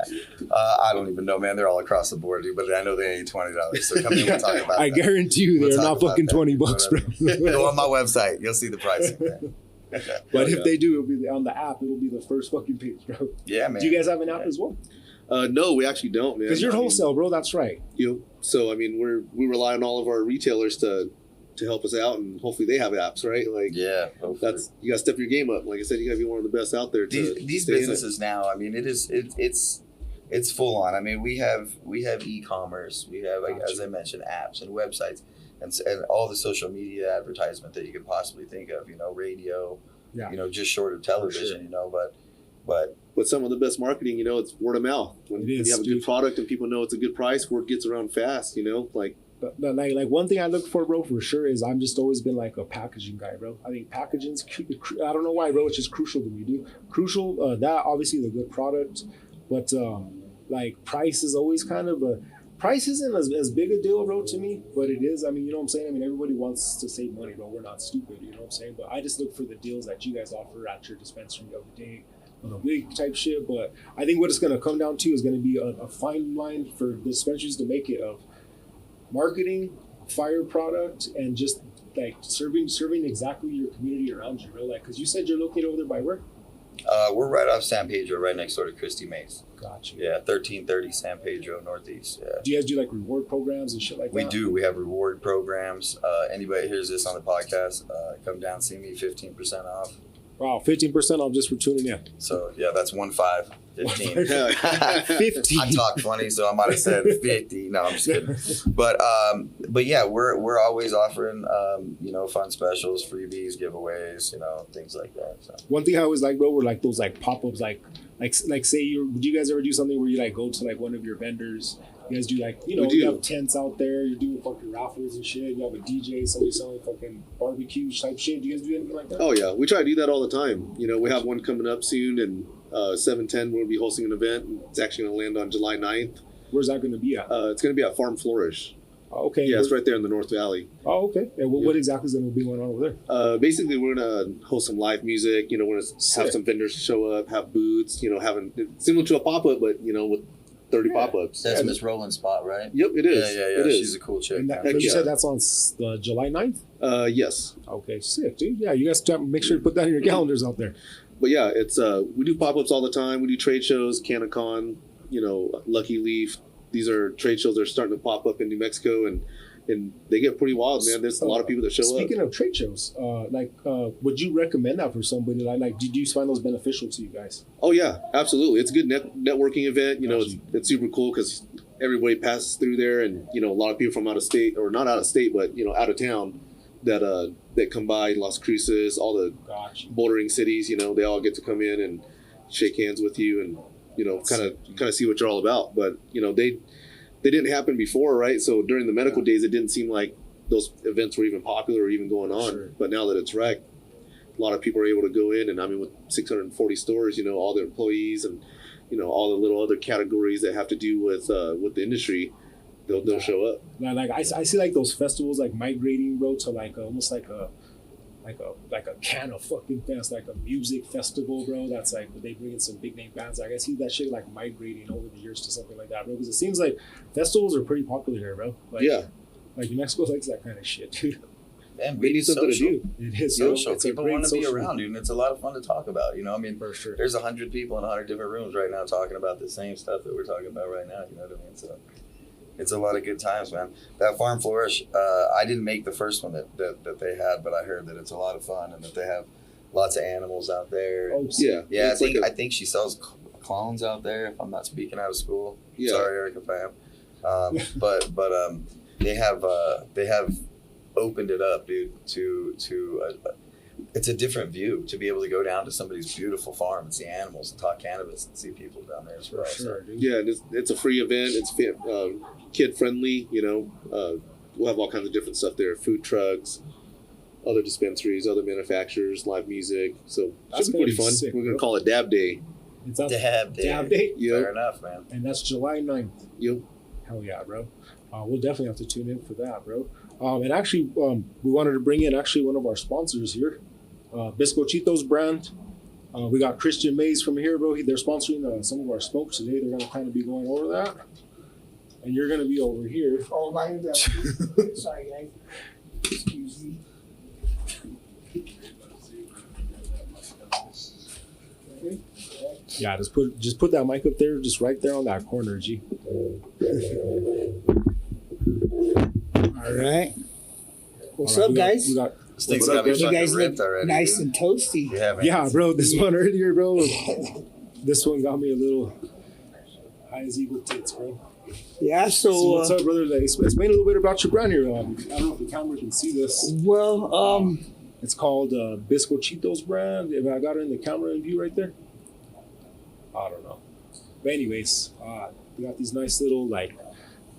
I don't even know, man. They're all across the board, dude. But I know they ain't $20. So come in, we'll talk about I that. guarantee you, they're not fucking $20, bro. Go on my website. You'll see the pricing, man. But if they do, it'll be on the app. It'll be the first fucking page, bro. Yeah, man. Do you guys have an app as well? No, we actually don't, man. Because you're wholesale, bro. That's right. So we rely on all of our retailers to help us out, and hopefully they have apps, right? Yeah, hopefully. You got to step your game up. Like I said, you got to be one of the best out there. These businesses now, it's full on. We have e-commerce. We have, as I mentioned, apps and websites, and all the social media advertisement that you could possibly think of. Radio. Yeah. Just short of television. Sure. But some of the best marketing, it's word of mouth. When you have a good product and people know it's a good price, word gets around fast. But one thing I look for, bro, for sure is I'm just always been a packaging guy, bro. I think packaging's I don't know why, bro. It's just crucial to me, dude. Crucial. That obviously the good product, but price is always kind of price isn't as big a deal, bro, to me, but it is. You know what I'm saying? Everybody wants to save money, bro. We're not stupid, you know what I'm saying? But I just look for the deals that you guys offer at your dispensary every day. the wig type shit. But I think what it's gonna come down to is gonna be a fine line for dispensaries to make it of marketing, fire product, and just like serving exactly your community around you, bro. Like, because you said you're located over there by where? We're right off San Pedro, right next door to Christy Mays. Gotcha. Yeah, 1330 San Pedro Northeast. Yeah. Do you guys do like reward programs and shit like that? We do. We have reward programs. Anybody hears this on the podcast, come down, see me, 15% off. Wow, 15% off just for tuning in. So yeah, that's 15. 15. I talk funny, so I might have said 50. No, I'm just kidding. But yeah, we're always offering fun specials, freebies, giveaways, things like that. So. One thing I always like, bro, were like those like pop-ups, like say would you guys ever do something where you like go to like one of your vendors? You guys do like, you have tents out there, you're doing fucking raffles and shit, you have a DJ, somebody selling fucking barbecue type shit. Do you guys do anything like that? Oh yeah, we try to do that all the time. We have one coming up soon, and 710 we'll be hosting an event. It's actually going to land on July 9th. Where's that going to be at? It's going to be at Farm Flourish. Oh, okay. Yeah, it's right there in the North Valley. Oh, okay. And what exactly is going to be going on over there? Basically, we're going to host some live music. We're going to have some vendors show up, have booths, having similar to a pop-up, but, with 30 pop-ups. That's Miss Roland's spot, right? Yep, it is. Yeah. It is. She's a cool chick. And you said that's on July 9th? Yes. Okay, sick, dude. Yeah, you guys make sure to put that in your calendars out there. But yeah, it's we do pop-ups all the time. We do trade shows, CanaCon, Lucky Leaf. These are trade shows that are starting to pop up in New Mexico, and they get pretty wild, man. There's a lot of people that show up. Speaking of trade shows, would you recommend that for somebody? Like, do you find those beneficial to you guys? Oh yeah, absolutely. It's a good networking event. It's super cool because everybody passes through there, and a lot of people from out of state, or not out of state, but out of town, that come by Las Cruces, all the bordering cities. They all get to come in and shake hands with you, and kind of see what you're all about. But they didn't happen before, right? So during the medical days, it didn't seem like those events were even popular or even going on. Sure. But now that it's rec, a lot of people are able to go in, and I mean, with 640 stores, all their employees and all the little other categories that have to do with the industry, they'll show up. Like I see like those festivals like migrating, bro, to like almost like a can of fucking fest, like a music festival, bro. That's like they bring in some big name bands. Like I see that shit like migrating over the years to something like that, bro. Because it seems like festivals are pretty popular here, bro. Like, yeah, like New Mexico likes that kind of shit, dude. Man, we need something to do. It is social. People want to be around, dude, and it's a lot of fun to talk about. I mean, for sure. There's 100 people in 100 different rooms right now talking about the same stuff that we're talking about right now. You know what I mean? So it's a lot of good times, man. That Farm Flourish, I didn't make the first one that they had, but I heard that it's a lot of fun and that they have lots of animals out there. Oh, yeah. Yeah, I think she sells clones out there, if I'm not speaking out of school. Yeah. Sorry, Eric, if I am. But they have opened it up, dude, to it's a different view to be able to go down to somebody's beautiful farm and see animals and talk cannabis and see people down there as well. Sure, dude. Yeah, it's a free event. It's kid friendly. We'll have all kinds of different stuff there: food trucks, other dispensaries, other manufacturers, live music. So it should be pretty fun. Sick, we're gonna call it Dab Day. It's Dab Day. Yep. Fair enough, man. And that's July 9th. Yep. Hell yeah, bro. We'll definitely have to tune in for that, bro. And actually, we wanted to bring in actually one of our sponsors here, Bizcochitos brand. We got Christian Mays from here, bro. They're sponsoring some of our smokes today. They're going to kind of be going over that. And you're going to be over here. Oh, my God. Sorry, guys. Excuse me. Yeah, just put that mic up there, just right there on that corner, G. All right. What's up, guys? You guys look already, nice and toasty. Yeah, bro. This one earlier, bro. This one got me a little high as eagle tits, bro. Yeah, so what's up, brother? Explain a little bit about your brand here. I don't know if the camera can see this. Well, it's called Bizcochitos brand. If I got it in the camera in view right there. I don't know. But anyways, we got these nice little like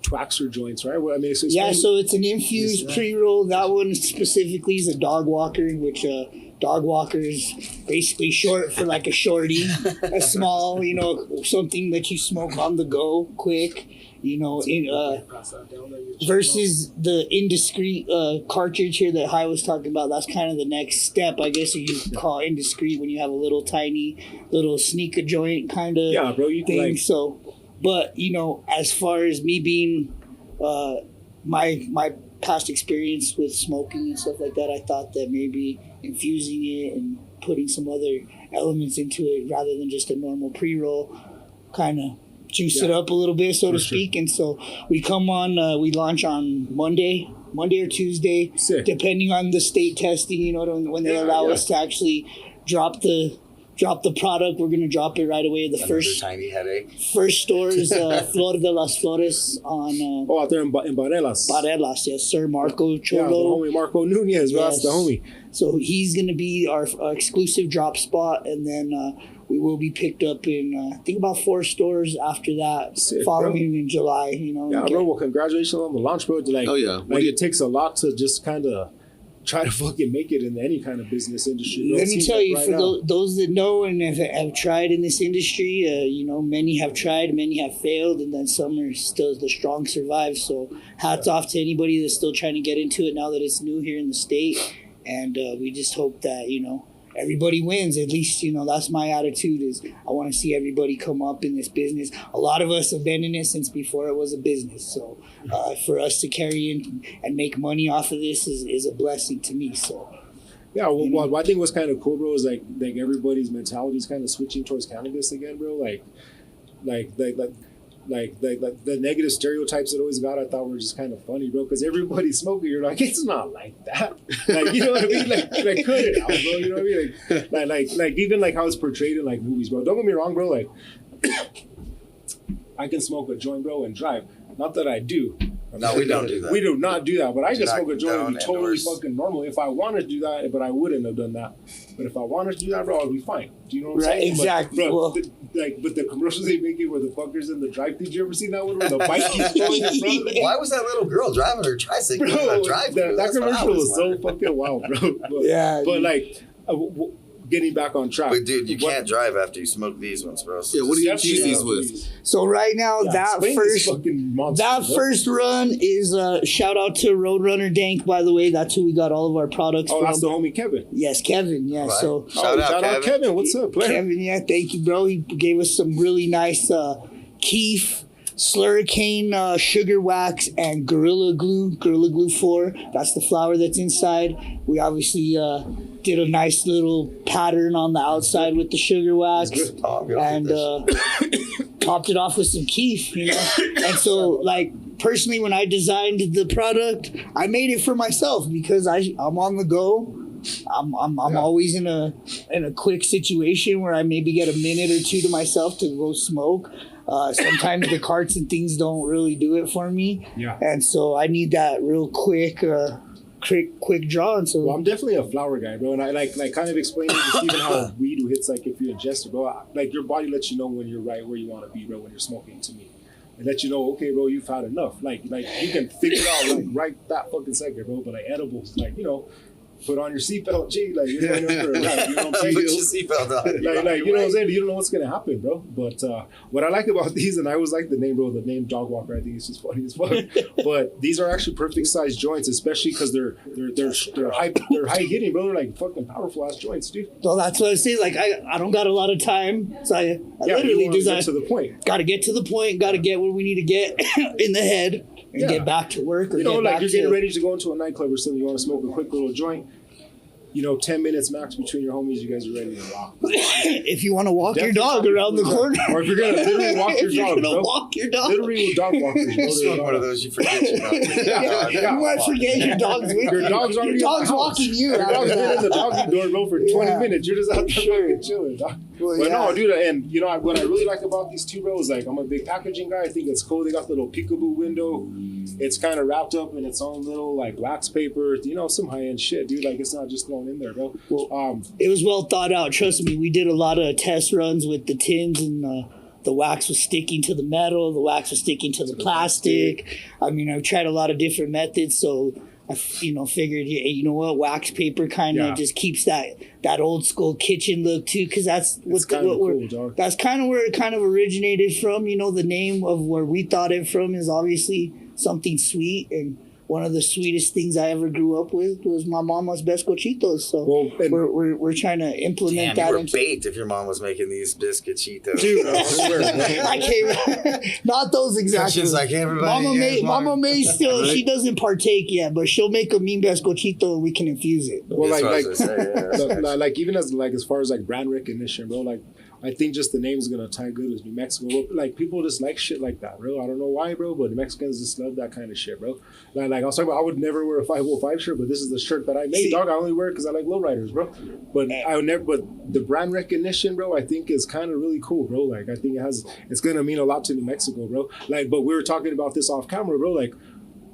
Twaxer joints, right? Well, I mean, so it's an infused pre-roll. That one specifically is a dog walker, which Dog walkers, basically short for like a shorty, a small, something that you smoke on the go, quick, versus the indiscreet cartridge here that Hai was talking about. That's kind of the next step, I guess you call indiscreet when you have a little tiny, little sneaker joint kind of thing. Like, so, but as far as me being my past experience with smoking and stuff like that, I thought that maybe infusing it and putting some other elements into it rather than just a normal pre-roll kind of juice it up a little bit, so to speak. And so we we launch on Monday or Tuesday, depending on the state testing, when they allow us to actually drop the product. We're going to drop it right away. Another tiny headache. First store is Flor de las Flores on... out there in Barelas. Barelas, yes, sir. Marco Cholo. Yeah, the homie Marco Nunez, bro. That's the homie. So he's going to be our exclusive drop spot, and then we will be picked up in, I think, about 4 stores after that, following in July, Yeah, bro, well, congratulations on the launch, bro. Like, oh, yeah. It takes a lot to just kind of try to fucking make it in any kind of business industry. Let me tell you, for those that know and have tried in this industry, many have tried, many have failed, and then some are still the strong survive. So hats off to anybody that's still trying to get into it now that it's new here in the state. And we just hope that, everybody wins. At least, that's my attitude is I want to see everybody come up in this business. A lot of us have been in it since before it was a business. So for us to carry in and make money off of this is a blessing to me. So yeah, well, what I think was kind of cool, bro, is like everybody's mentality is kind of switching towards cannabis again, bro. Like the negative stereotypes that always got, I thought were just kind of funny, bro. Because everybody's smoking, you're like, it's not like that. Like, you know what I mean? Like cut it out, bro. You know what I mean? Like even like how it's portrayed in like movies, bro. Don't get me wrong, bro. Like, I can smoke a joint, bro, and drive. Not that I do. No, we don't do that. We do not do that. But I Do can not smoke a joint and be totally endorse. fucking normal if I wanted to do that. But I wouldn't have done that. But if I wanted to do that, bro, I'd be fine. Do you know what I'm Right, saying? exactly. But, bro, Well- but the commercials they make it where the fuckers in the drive-thru. Did you ever see that one where the bike keeps going in front of it? Why was that little girl driving her tricycle? Bro, Not driving. that commercial was so fucking wild, bro. But, but like, getting back on track. But dude, you can't drive after you smoke these ones, bro. So Yeah, what do you just- infuse these with? So right now, that explain this first fucking monster, bro. first run is shout out to Roadrunner Dank, by the way. That's who we got all of our products Oh, from. that's the homie Kevin. Yes, Kevin. Yeah, Right. so Shout out, Kevin. What's up, player? Kevin, yeah, thank you, bro. He gave us some really nice Keef, Slurricane sugar wax, and Gorilla Glue 4. That's the flower that's inside. We obviously did a nice little pattern on the outside with the sugar wax, and topped it off with some Keef, And so, like, personally, when I designed the product, I made it for myself because I'm on the go. I'm always in a quick situation where I maybe get a minute or two to myself to go smoke. Sometimes the carts and things don't really do it for me. Yeah. And so I need that real quick draw. And so Well, I'm definitely a flower guy, bro, and I like kind of explaining to Steven how weed hits like if you ingest it, bro. Like your body lets you know when you're right where you want to be, bro. When you're smoking, to me, it lets you know, okay, bro, you've had enough. Like you can figure it out like right that fucking second, bro. But like edibles, like put on your seatbelt, G. Like you're going for a ride. You know what I'm saying? Put your seatbelt on. Like you know what I'm saying? You don't know what's gonna happen, bro. But what I like about these, and I always like the name, bro. The name Dog Walker, I think it's just funny as fuck. But these are actually perfect sized joints, especially because they're high hitting, bro. They're like fucking powerful ass joints, dude. well, that's what I say. Like I don't got a lot of time, so I Yeah, literally you want to do get that. to the point. Got to get to the point. Got to get where we need to get in the head and Yeah. get back to work or You know, get like back you're to getting ready to go into a nightclub or something. You want to smoke a quick little joint. 10 minutes max between your homies. You guys are ready to rock. if you want to walk your Definitely dog around the corner. Or if you're gonna literally walk your if you're dog, gonna bro. walk your dog. Literally with dog walkers, bro. You smoke one of those, you forget your dog. Yeah. You might forget your dog's with Your you. dog's already Your in the dog's house. walking you. Your after dog's been that. in the doggy door, bro, for 20 Yeah. minutes. You're just out there Sure. fucking chilling, dog. Well, But yeah. no, dude, and what I really like about these two, bro, is like I'm a big packaging guy. I think it's cool. They got the little peekaboo window. It's kind of wrapped up in its own little like wax paper. Some high end shit, dude. Like it's not just thrown in there, bro. It was well thought out. Trust me, we did a lot of test runs with the tins, and the wax was sticking to the metal. The wax was sticking to the plastic. I mean, I've tried a lot of different methods. So figured, hey, you know what, wax paper kind of Yeah. just keeps that old school kitchen look too, because that's It's kind of cool, dog. that's kind of where it kind of originated from. You know, the name of where we thought it from is obviously something sweet, and one of the sweetest things I ever grew up with was my mama's Bizcochitos. So Well, and- we're trying to implement Damn, that you were into. baked if your mom was making these biscuititos. Dude, I swear. I can't, not those exactly. Just like everybody. Mama May still, she doesn't partake yet, but she'll make a mean Bizcochito and we can infuse it. Well, That's like, what I was gonna say, yeah, that's like, nice. like even as far as like brand recognition, bro. Like, I think just the name's gonna tie good with New Mexico. Like, people just like shit like that, bro. I don't know why, bro, but Mexicans just love that kind of shit, bro. Like I was talking about, I would never wear a 505 shirt, but this is the shirt that I made, See- dog. I only wear it because I like lowriders, bro. But I would never. But the brand recognition, bro, I think is kind of really cool, bro. Like, I think it's gonna mean a lot to New Mexico, bro. Like, but we were talking about this off camera, bro. Like,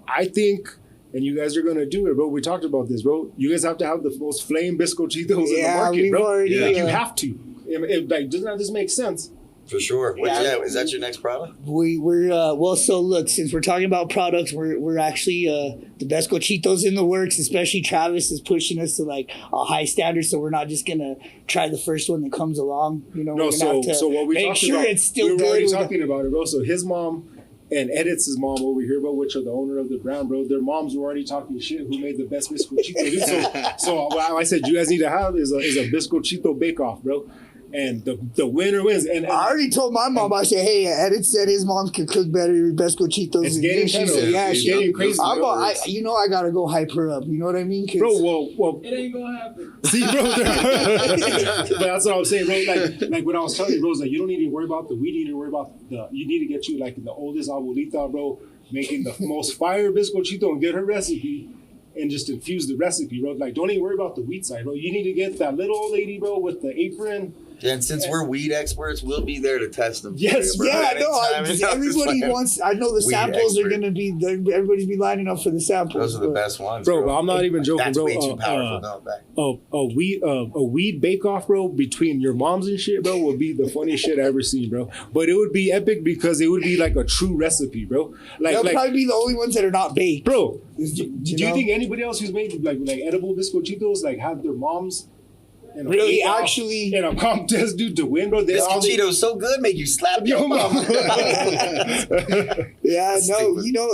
I think. And you guys are gonna do it, bro. We talked about this, bro. You guys have to have the most flame Bizcochitos in the Yeah, market, we've bro. already, Like, you have to. Like, doesn't that just make sense? For sure. Yeah. Is that your next product? We're well. So look, since we're talking about products, we're actually the Bizcochitos in the works. Especially Travis is pushing us to like a high standard, so we're not just gonna try the first one that comes along. You know, No, we're gonna have to so what we make talked sure about, it's still we were good. already with- talking about it, bro. So his mom and Edits' mom over here, bro, which are the owner of the brand, bro. Their moms were already talking shit. Who made the best Bizcochito? Dude. So what I said you guys need to have is a Bizcochito bake off, bro. And the winner wins. And I already told my mom. I said, "Hey, Edit said his mom could cook better Bizcochitos." It's than getting you. She kind of- said, "Yeah, it's she." getting crazy, I'm bro. I gotta go hype her up. You know what I mean? 'Cause- bro, well, It ain't gonna happen. see, bro. But that's what I'm saying, bro. Like what I was telling you, bro, is like you don't need to worry about the weed. You need to worry about you need to get you like the oldest abuelita, bro, making the most fire Bizcochito and get her recipe and just infuse the recipe, bro. Like, don't even worry about the wheat side, bro. You need to get that little old lady, bro, with the apron. And since we're weed experts, we'll be there to test them. Yes, for you, bro. Yeah, no, Anytime, you know, everybody it's like- wants. I know the Weed samples are expert. gonna be. Everybody's be lining up for the samples. Those are the but- best ones, Bro, but I'm not even joking, That's bro. way too powerful. No, back. A weed bake off, bro, between your moms and shit, bro, would be the funniest shit I ever seen, bro. But it would be epic because it would be like a true recipe, bro. They'll Like, probably be the only ones that are not baked. bro. Do You you know? think anybody else who's made like edible Bizcochitos like have their moms in a Really, bake-off actually- in a contest, dude, to win, bro? They This all Cheeto's so good, make you slap Yo, your mom. mom. Yeah, no, Stupid. you know,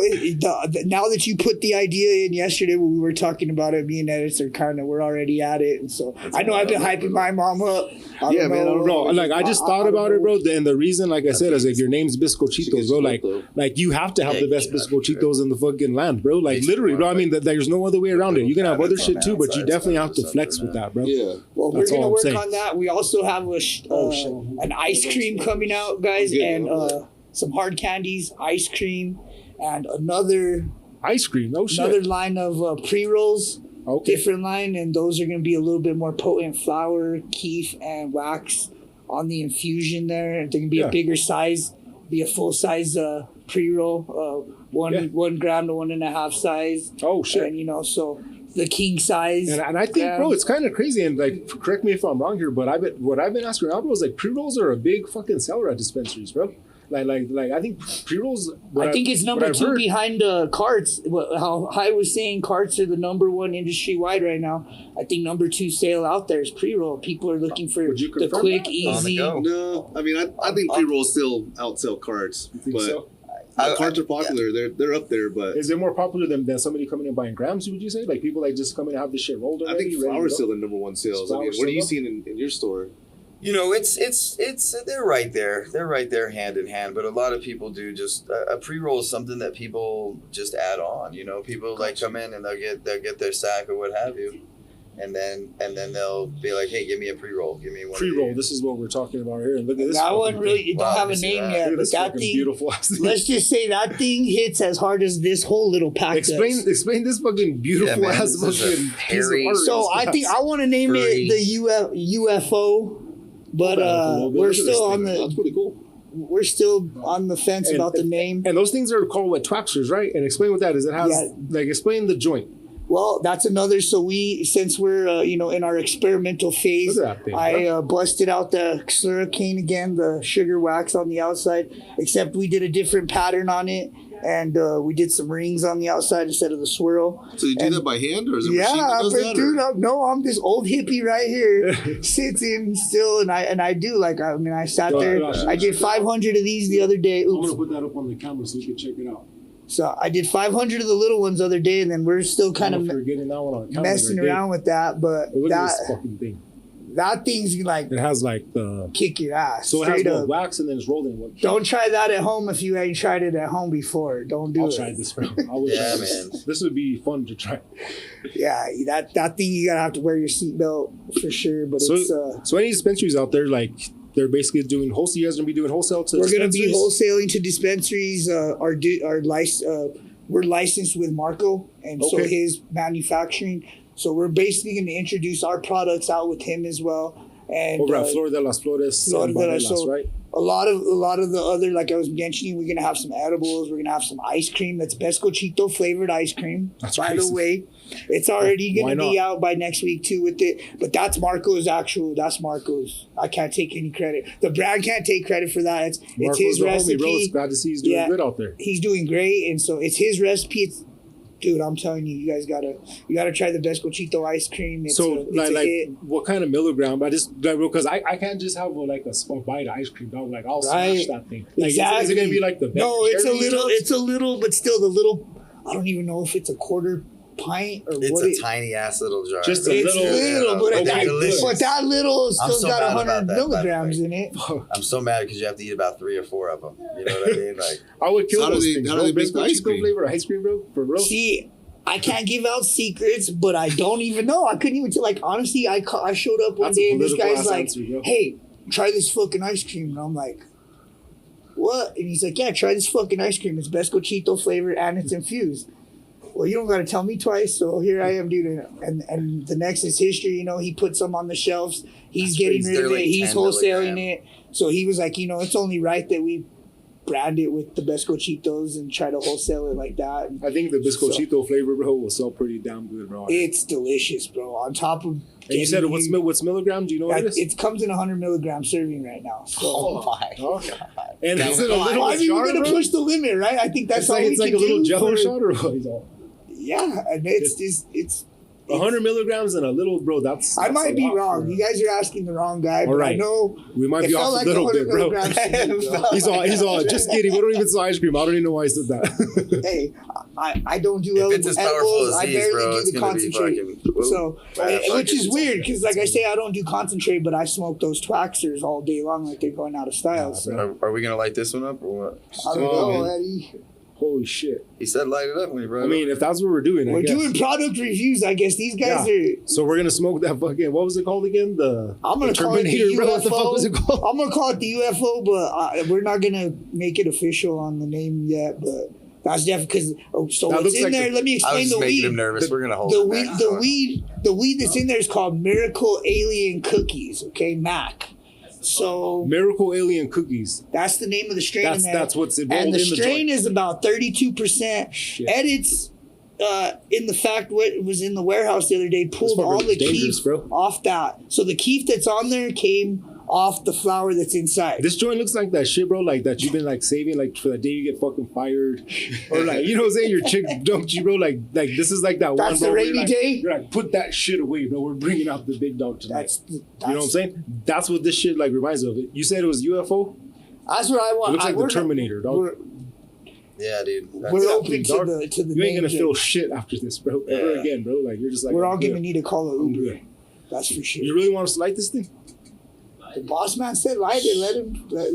now that you put the idea in yesterday when we were talking about it, me and Edits are we're already at it. And so I know I've been hyping my mom up. I Yeah, don't man, know, Bro, like I just thought don't about it, know. bro. And the reason, like I said, is like your name's She Bizcochitos, gets bro. smoked, though. Like you have to have Yeah, the best you have to, Bizcochitos in the fucking land, bro. Like Makes literally, it bro. I more mean, there's no other way around it. You can have other Cabinets on shit the too, but you outside, definitely so have to something, flex with man. that, bro. Yeah. Well, we're That's all gonna I'm work saying. on that. We also have shit. an ice cream coming out, guys, I'm good, and I'm some hard candies, ice cream, and another Ice cream, no shit. another line of pre rolls. Okay. Different line, and those are going to be a little bit more potent flour, keef, and wax on the infusion there. They're going to be Yeah. a bigger size, be a full size pre roll, Yeah. 1 gram to 1.5 size. Oh shit. And you know, so the king size. And I think, Yeah. bro, it's kind of crazy. And like, correct me if I'm wrong here, but what I've been asking around, bro, is like pre rolls are a big fucking seller at dispensaries, bro. Like I think pre rolls. I think it's number 2 behind carts. How High was saying, carts are the number 1 industry wide right now. I think number 2 sale out there is pre roll. People are looking for Would you the confirm quick, that? On the easy. go. No, I mean, I think pre-rolls still outsell carts, think but so? carts are popular. They're up there, but Is it more popular than somebody coming in buying grams? Would you say like people like just coming and have this shit rolled I already? think ready to flour's go? still the number 1 sales. I mean, Flour's what are you still seeing in your store? You know, it's they're right there. They're right there hand in hand. But a lot of people do just a pre-roll is something that people just add on. You know, people like come in and they'll get their sack or what have you, and then they'll be like, hey, give me a pre-roll, give me one. Pre-roll. This is what we're talking about here. And look at this. That fucking one really thing. it don't Wow, have a you see name that? Look yet, at but this that fucking thing. beautiful ass thing. Let's just say that thing hits as hard as this whole little pack Explain does. this fucking beautiful Yeah, man, ass this is a fucking piece of hairy- art. So I think I want to name it the UFO, but Hold on a little bit. we're Look at this still on thing. That's the pretty cool. we're still on the fence about the name. And those things are called what, twaxers, right? And explain what that is. It has Yeah. like explain the joint. Well, that's another. So since we're in our experimental phase, Look at that thing, I busted out the slurricane again, the sugar wax on the outside. Except we did a different pattern on it, and we did some rings on the outside instead of the swirl. So you do And- that by hand, or is it a Yeah, machine that does but that? dude, or? I'm this old hippie right here, sitting still, and I do like I sat there. I did 500 of these the other day. I'm gonna Oops. put that up on the camera so you can check it out. So I did 500 of the little ones the other day, and then we're still kind If of you're getting that one on camera, messing there, around with that. But Look at this that fucking thing. thing's like It has like the kick your ass so it has straight no up. wax and then it's rolled in. What? Don't try that at home if you ain't tried it at home before. Don't do I'll it. try this, bro. I will Yeah, try this. man. This would be fun to try. Yeah, that thing you gotta have to wear your seatbelt for sure. But So, it's so any dispensaries out there, like they're basically doing wholesale. You guys gonna be doing wholesale to we're gonna be dispensaries? wholesaling to dispensaries. We're licensed with Marco, and so Okay. his manufacturing. So we're basically gonna introduce our products out with him as well. And over at Flor de las Flores, Flor and de las- Barelas, so- right? a lot of the other, like I was mentioning, we're gonna have some edibles. We're gonna have some ice cream that's Bescochito flavored ice cream. That's by crazy. the way, it's already Why gonna be not? out by next week too with it. But that's Marco's actual. That's Marco's. I can't take any credit. The brand can't take credit for that. It's Marco's his the recipe. homie, bro. It's glad to see he's doing Yeah. good out there. He's doing great, and so it's his recipe. It's, dude, I'm telling you, you guys gotta try the Bescochito ice cream. It's So, it's like, a hit. what kind of milligram? I just like because I can't just have a small bite of ice cream, dog. Like I'll Right. smash that thing. Like, Exactly. is it gonna be like the No, it's a cherry little. drops? It's a little, but still the little. I don't even know if it's a quarter pint or It's what. a tiny ass little jar. Just a It's little, but, okay, that, delicious. but that little I'm still so got mad 100 about that, by the milligrams way. in it. I'm so mad because you have to eat about 3 or 4 of them. You know what I mean? Like, I would kill So how do those they- things. how do bro. they make the Bisco ice Chico cream? flavor ice cream, bro? For real? See, I can't give out secrets, but I don't even know. I couldn't even tell. Like honestly, I showed up one That's a day and this political guy's ass like, answer, bro. "Hey, try this fucking ice cream," and I'm like, "What?" And he's like, "Yeah, try this fucking ice cream. It's Bescochito flavored and it's infused." Well, you don't got to tell me twice, so here I am, dude. And the next is history. You know, he put some on the shelves. He's That's getting crazy. rid of They're it. like He's 10 wholesaling milligram. it. So he was like, you know, it's only right that we brand it with the Bescochitos and try to wholesale it like that. I think the Biscochito flavor, bro, will sell pretty damn good, bro. It's delicious, bro. On top of And you said what's milligram? Do you know what it is? it comes in a 100 milligram serving right now. So oh my Oh. god. And That is was it a a lot. little I mean, we're jar, gonna bro? push the limit, right? I think that's It's all like, we it's like can a little do jello for- shot or what? He's all- Yeah, and it's 100 milligrams and a little, bro. That's I might a be lot wrong. for- You guys are asking the wrong guy, but I Alright. know We might it be felt off like a little 100 bit, bro. milligrams to me, bro. He's all, just kidding. We don't even sell ice cream. I don't even know why he said that. Hey, I don't do If it's as powerful edibles. as I these, barely bro, do it's the gonna be concentrate. fucking. So, Yeah, which is fucking- weird because, like I say, I don't do concentrate, but I smoke those twaxers all day long, like they're going out of style. Nah, So Are we gonna light this one up or what? I don't Oh, know, man. Eddie. Holy shit. He said light it up when he brought I it mean, if that's what we're doing, I We're guess. doing product reviews. I guess these guys Yeah. are. So we're gonna smoke that fucking, what was it called again? I'm gonna the call it the Terminator, bro. What the fuck UFO. was it called? I'm gonna call it the UFO, but we're not gonna make it official on the name yet. But that's definitely because. So That what's looks in like there? the- Let me I was explain just the making weed. him nervous. We're gonna hold The it weed, back. the weed that's in there is called Miracle Alien Cookies. Okay, MAC. So Miracle Alien Cookies. that's the name of the strain. in there. That's what's involved and the in the strain joint. is about 32%. Shit. Edits in the fact what was in the warehouse the other day pulled fucking all the dangerous, keef bro. off that. So the keef that's on there came off the flower that's inside. This joint looks like that shit, bro. Like that you've been like saving, like for the day you get fucking fired, or like you know what I'm saying. Your chick dumped you, bro. Like this is like that That's one. the Bro, where rainy you're like, day? You're like, put that shit away, bro. We're bringing out the big dog tonight. That's You know what I'm saying? That's what this shit like reminds me of. It. You said it was UFO. That's what I It want. looks like we're the Terminator, dog. We're, Yeah, dude. we're That's- open to dog. the You ain't name gonna game. feel shit after this, bro. Ever Yeah. again, bro. Like you're just like We're all I'm gonna good. need to call it I'm Uber. good. That's for sure. You really want us to light this thing? The boss man said, "Light it. Let him. Let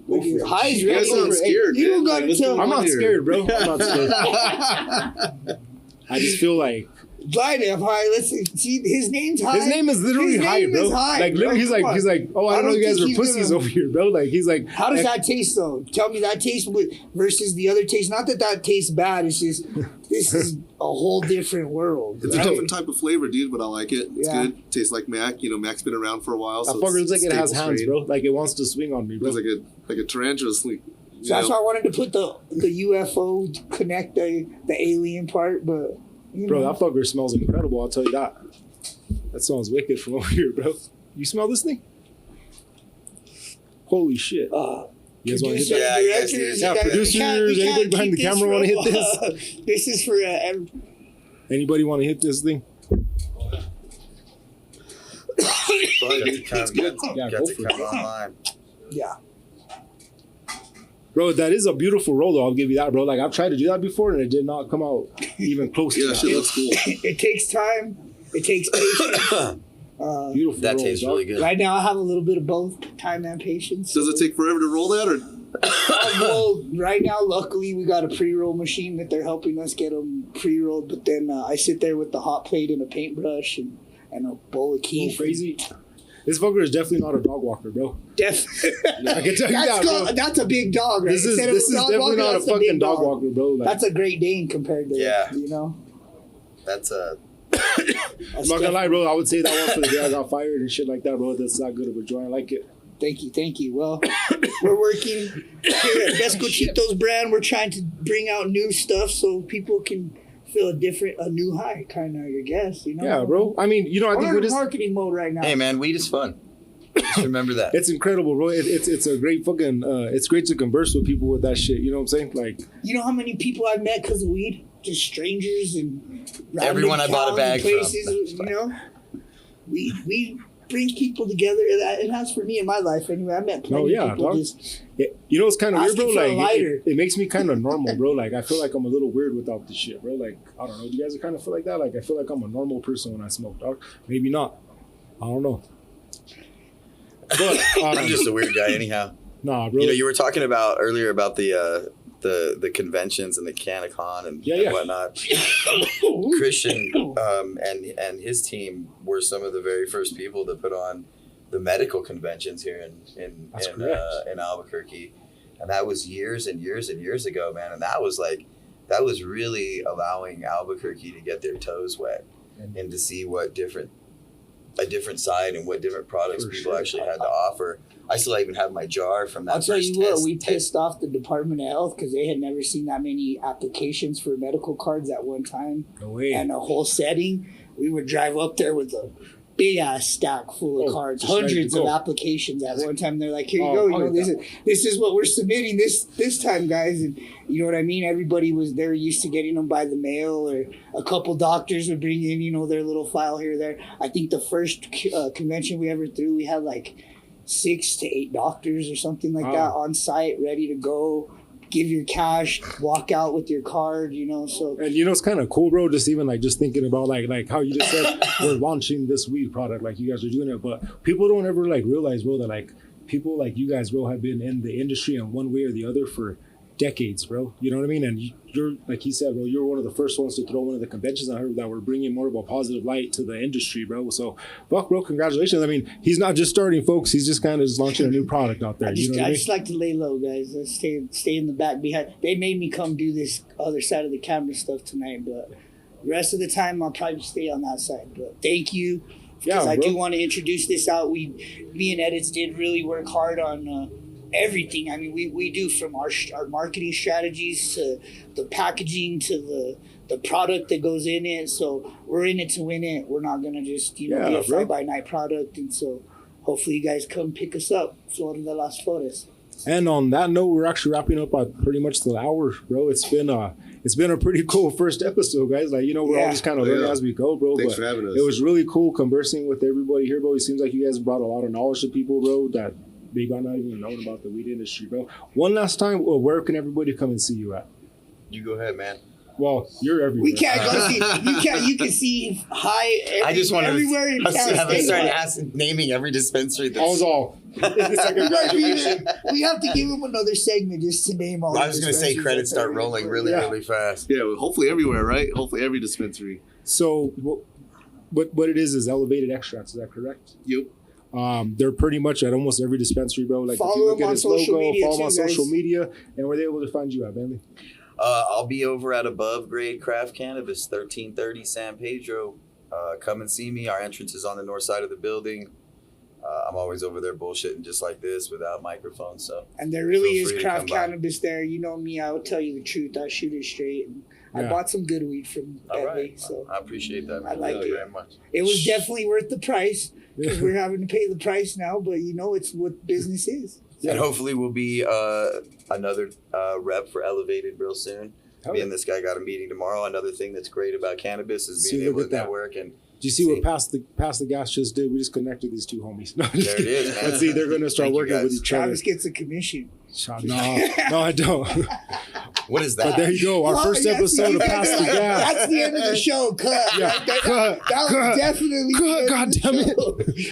for it. High's You guys ready. sound Hey, scared, you don't man. gotta Like, what's tell. going I'm on not here? scared, bro. I'm not scared. I just feel like Light it. High. Let's see. His name's High. his name is literally His High, name bro. is High, Like bro. literally, Come on. he's like, oh, I don't know you guys think are he's pussies gonna- over here, bro. Like he's like, How does that taste though? Tell me that taste versus the other taste. Not that tastes bad. It's just this is a whole different world. It's a right? different type of flavor, dude, but I like it. It's Yeah. good. Tastes like Mac. You know, Mac's been around for a while. That So fucker looks like it has staple hands, strain. bro. Like it wants to swing on me, bro. Looks like a tarantula sleep. So that's why I wanted to put the UFO to connect the alien part, but you Bro, know. that fucker smells incredible. I'll tell you that. That smells wicked from over here, bro. You smell this thing? Holy shit! You You guys want to hit Producers, that? Yeah, you guys directors, need to- Yeah, we producers, can't anybody behind keep the camera wanna hit this? This is for Anybody want to hit this thing? Got Yeah, to go for come it. online. yeah. Bro, that is a beautiful roll, though. I'll give you that, bro. Like, I've tried to do that before, and it did not come out even close to Yeah, that. shit looks cool. It takes time. It takes patience. Beautiful That rolls, tastes dog. really good. Right now, I have a little bit of both time and patience. Does it take forever to roll that, or Well, right now, luckily, we got a pre-roll machine that they're helping us get them pre-rolled. But then I sit there with the hot plate and a paintbrush and a bowl of Going keef. crazy. This fucker is definitely not a dog walker, bro. Definitely. I can tell you that, bro. That's a big dog, right? This is Instead of a dog definitely walker, not a that's big fucking dog walker, bro. Like, That's a Great Dane compared to, Yeah. you know? That's a I'm not gonna lie, bro. I would say that one for the day I got fired and shit like that, bro. That's not good of a joint. I like it. Thank you. Well, we're working here at Bescochitos brand. We're trying to bring out new stuff so people can feel a new high, kind of, I guess, you know? Yeah, bro. I mean, you know, I think We're we in just. marketing mode right now. hey man, weed is fun. Just remember that. It's incredible, bro. It's a great fucking. It's great to converse with people with that shit. You know what I'm saying? Like, You know how many people I've met because of weed? Just strangers and random Everyone I bought a towns bag and places, you know? We brings people together. It has for me in my life anyway. I met plenty yeah, of people dog. just you know, it's kind of weird, bro. Asking for a Like, lighter. it makes me kind of normal, bro. Like, I feel like I'm a little weird without this shit, bro. Like, I don't know. Do you guys kind of feel like that? Like, I feel like I'm a normal person when I smoke, dog. Maybe not. I don't know. But I'm just a weird guy anyhow. nah, bro. You know, you were talking about earlier about the conventions and the CannaCon and, Yeah. and whatnot. Christian and his team were some of the very first people to put on the medical conventions here That's correct. in Albuquerque, and that was years and years and years ago, man. And that was really allowing Albuquerque to get their toes wet and to see what a different side and what different products For people sure. actually had to offer. I still even have my jar from that. I'll tell first you what, test- we test- pissed off the Department of Health because they had never seen that many applications for medical cards at one time No way. and a whole setting. We would drive up there with a big ass stack full of Oh, cards, just ready to hundreds of go. applications at one time. They're like, "Here you Oh, go, you I'll know, get this is what we're submitting this time, guys." And you know what I mean? Everybody was they're used to getting them by the mail, or a couple doctors would bring in, you know, their little file here or there. I think the first convention we ever threw, we had like 6 to 8 doctors or something like Wow. that on site, ready to go. Give your cash, walk out with your card, you know. So And you know, it's kind of cool, bro. Just even like just thinking about like how you just said we're launching this weed product, like you guys are doing it, but people don't ever like realize, bro, that like people like you guys, bro, have been in the industry in one way or the other for decades, bro. You know what I mean? And you're like he said, bro, you're one of the first ones to throw one of the conventions I heard that were bringing more of a positive light to the industry, bro. So fuck, bro, congratulations. I mean, he's not just starting, folks. He's just kind of just launching a new product out there. You know what I I mean? just like to lay low, guys. Let's stay in the back behind. They made me come do this other side of the camera stuff tonight, but the rest of the time I'll probably stay on that side. But thank you, because Yeah, I bro. do want to introduce this out. Me and Edits did really work hard on everything. I mean, we do from our marketing strategies to the packaging to the product that goes in it. So we're in it to win it. We're not gonna just be Yeah, a bro. fly by night product. And so hopefully you guys come pick us up. Flor de las Flores. And on that note, we're actually wrapping up at pretty much the hour, bro. It's been a pretty cool first episode, guys. Like, you know, we're all Yeah. just kind of learning Yeah. as we go, bro. Thanks but for having us. it was really cool conversing with everybody here, bro. It seems like you guys brought a lot of knowledge to people, bro, that they might not even know about the weed industry, bro. One last time, where can everybody come and see you at? You go ahead, man. Well, you're everywhere. We can't go see. You can see I just wanted everywhere in to town. start naming every dispensary. I was all. It's like a graduation. We have to give him another segment just to name all. I the was going to say dispensaries credits that they're start rolling in. really, Yeah. really fast. Yeah, well, hopefully everywhere, right? Hopefully every dispensary. So, what it is elevated extracts. Is that correct? Yep. They're pretty much at almost every dispensary, bro. Like, if Follow you look them at on his social logo, media follow him on too, guys. social media, and where they able to find you at, Bentley? I'll be over at Above Grade Craft Cannabis, 1330 San Pedro. Come and see me. Our entrance is on the north side of the building. I'm always over there bullshitting just like this without microphones. So And there really Feel is free to craft come by. cannabis there. You know me, I will tell you the truth. I shoot it straight. And I Yeah. bought some good weed from all Bentley, right, so I appreciate that. I Man. like Thank you it. very much. it was definitely worth the price because Yeah. we're having to pay the price now. But you know, it's what business is. And hopefully we'll be another rep for Elevated real soon. Hell Me yeah. and this guy got a meeting tomorrow. Another thing that's great about cannabis is See, being look able at to that. network. And Did you see what Pass the Gas just did? We just connected these two homies. No, I'm just there it kidding. is, man. Let's see, they're gonna start Thank you, working with guys. each other. Travis gets a commission. No, I don't. what is that? But there you go. Our first yes, episode of yes, Pass the Gas. That's the end of the show. Cut. Yeah, that cut, was cut, definitely the cut, end God of the damn show. it.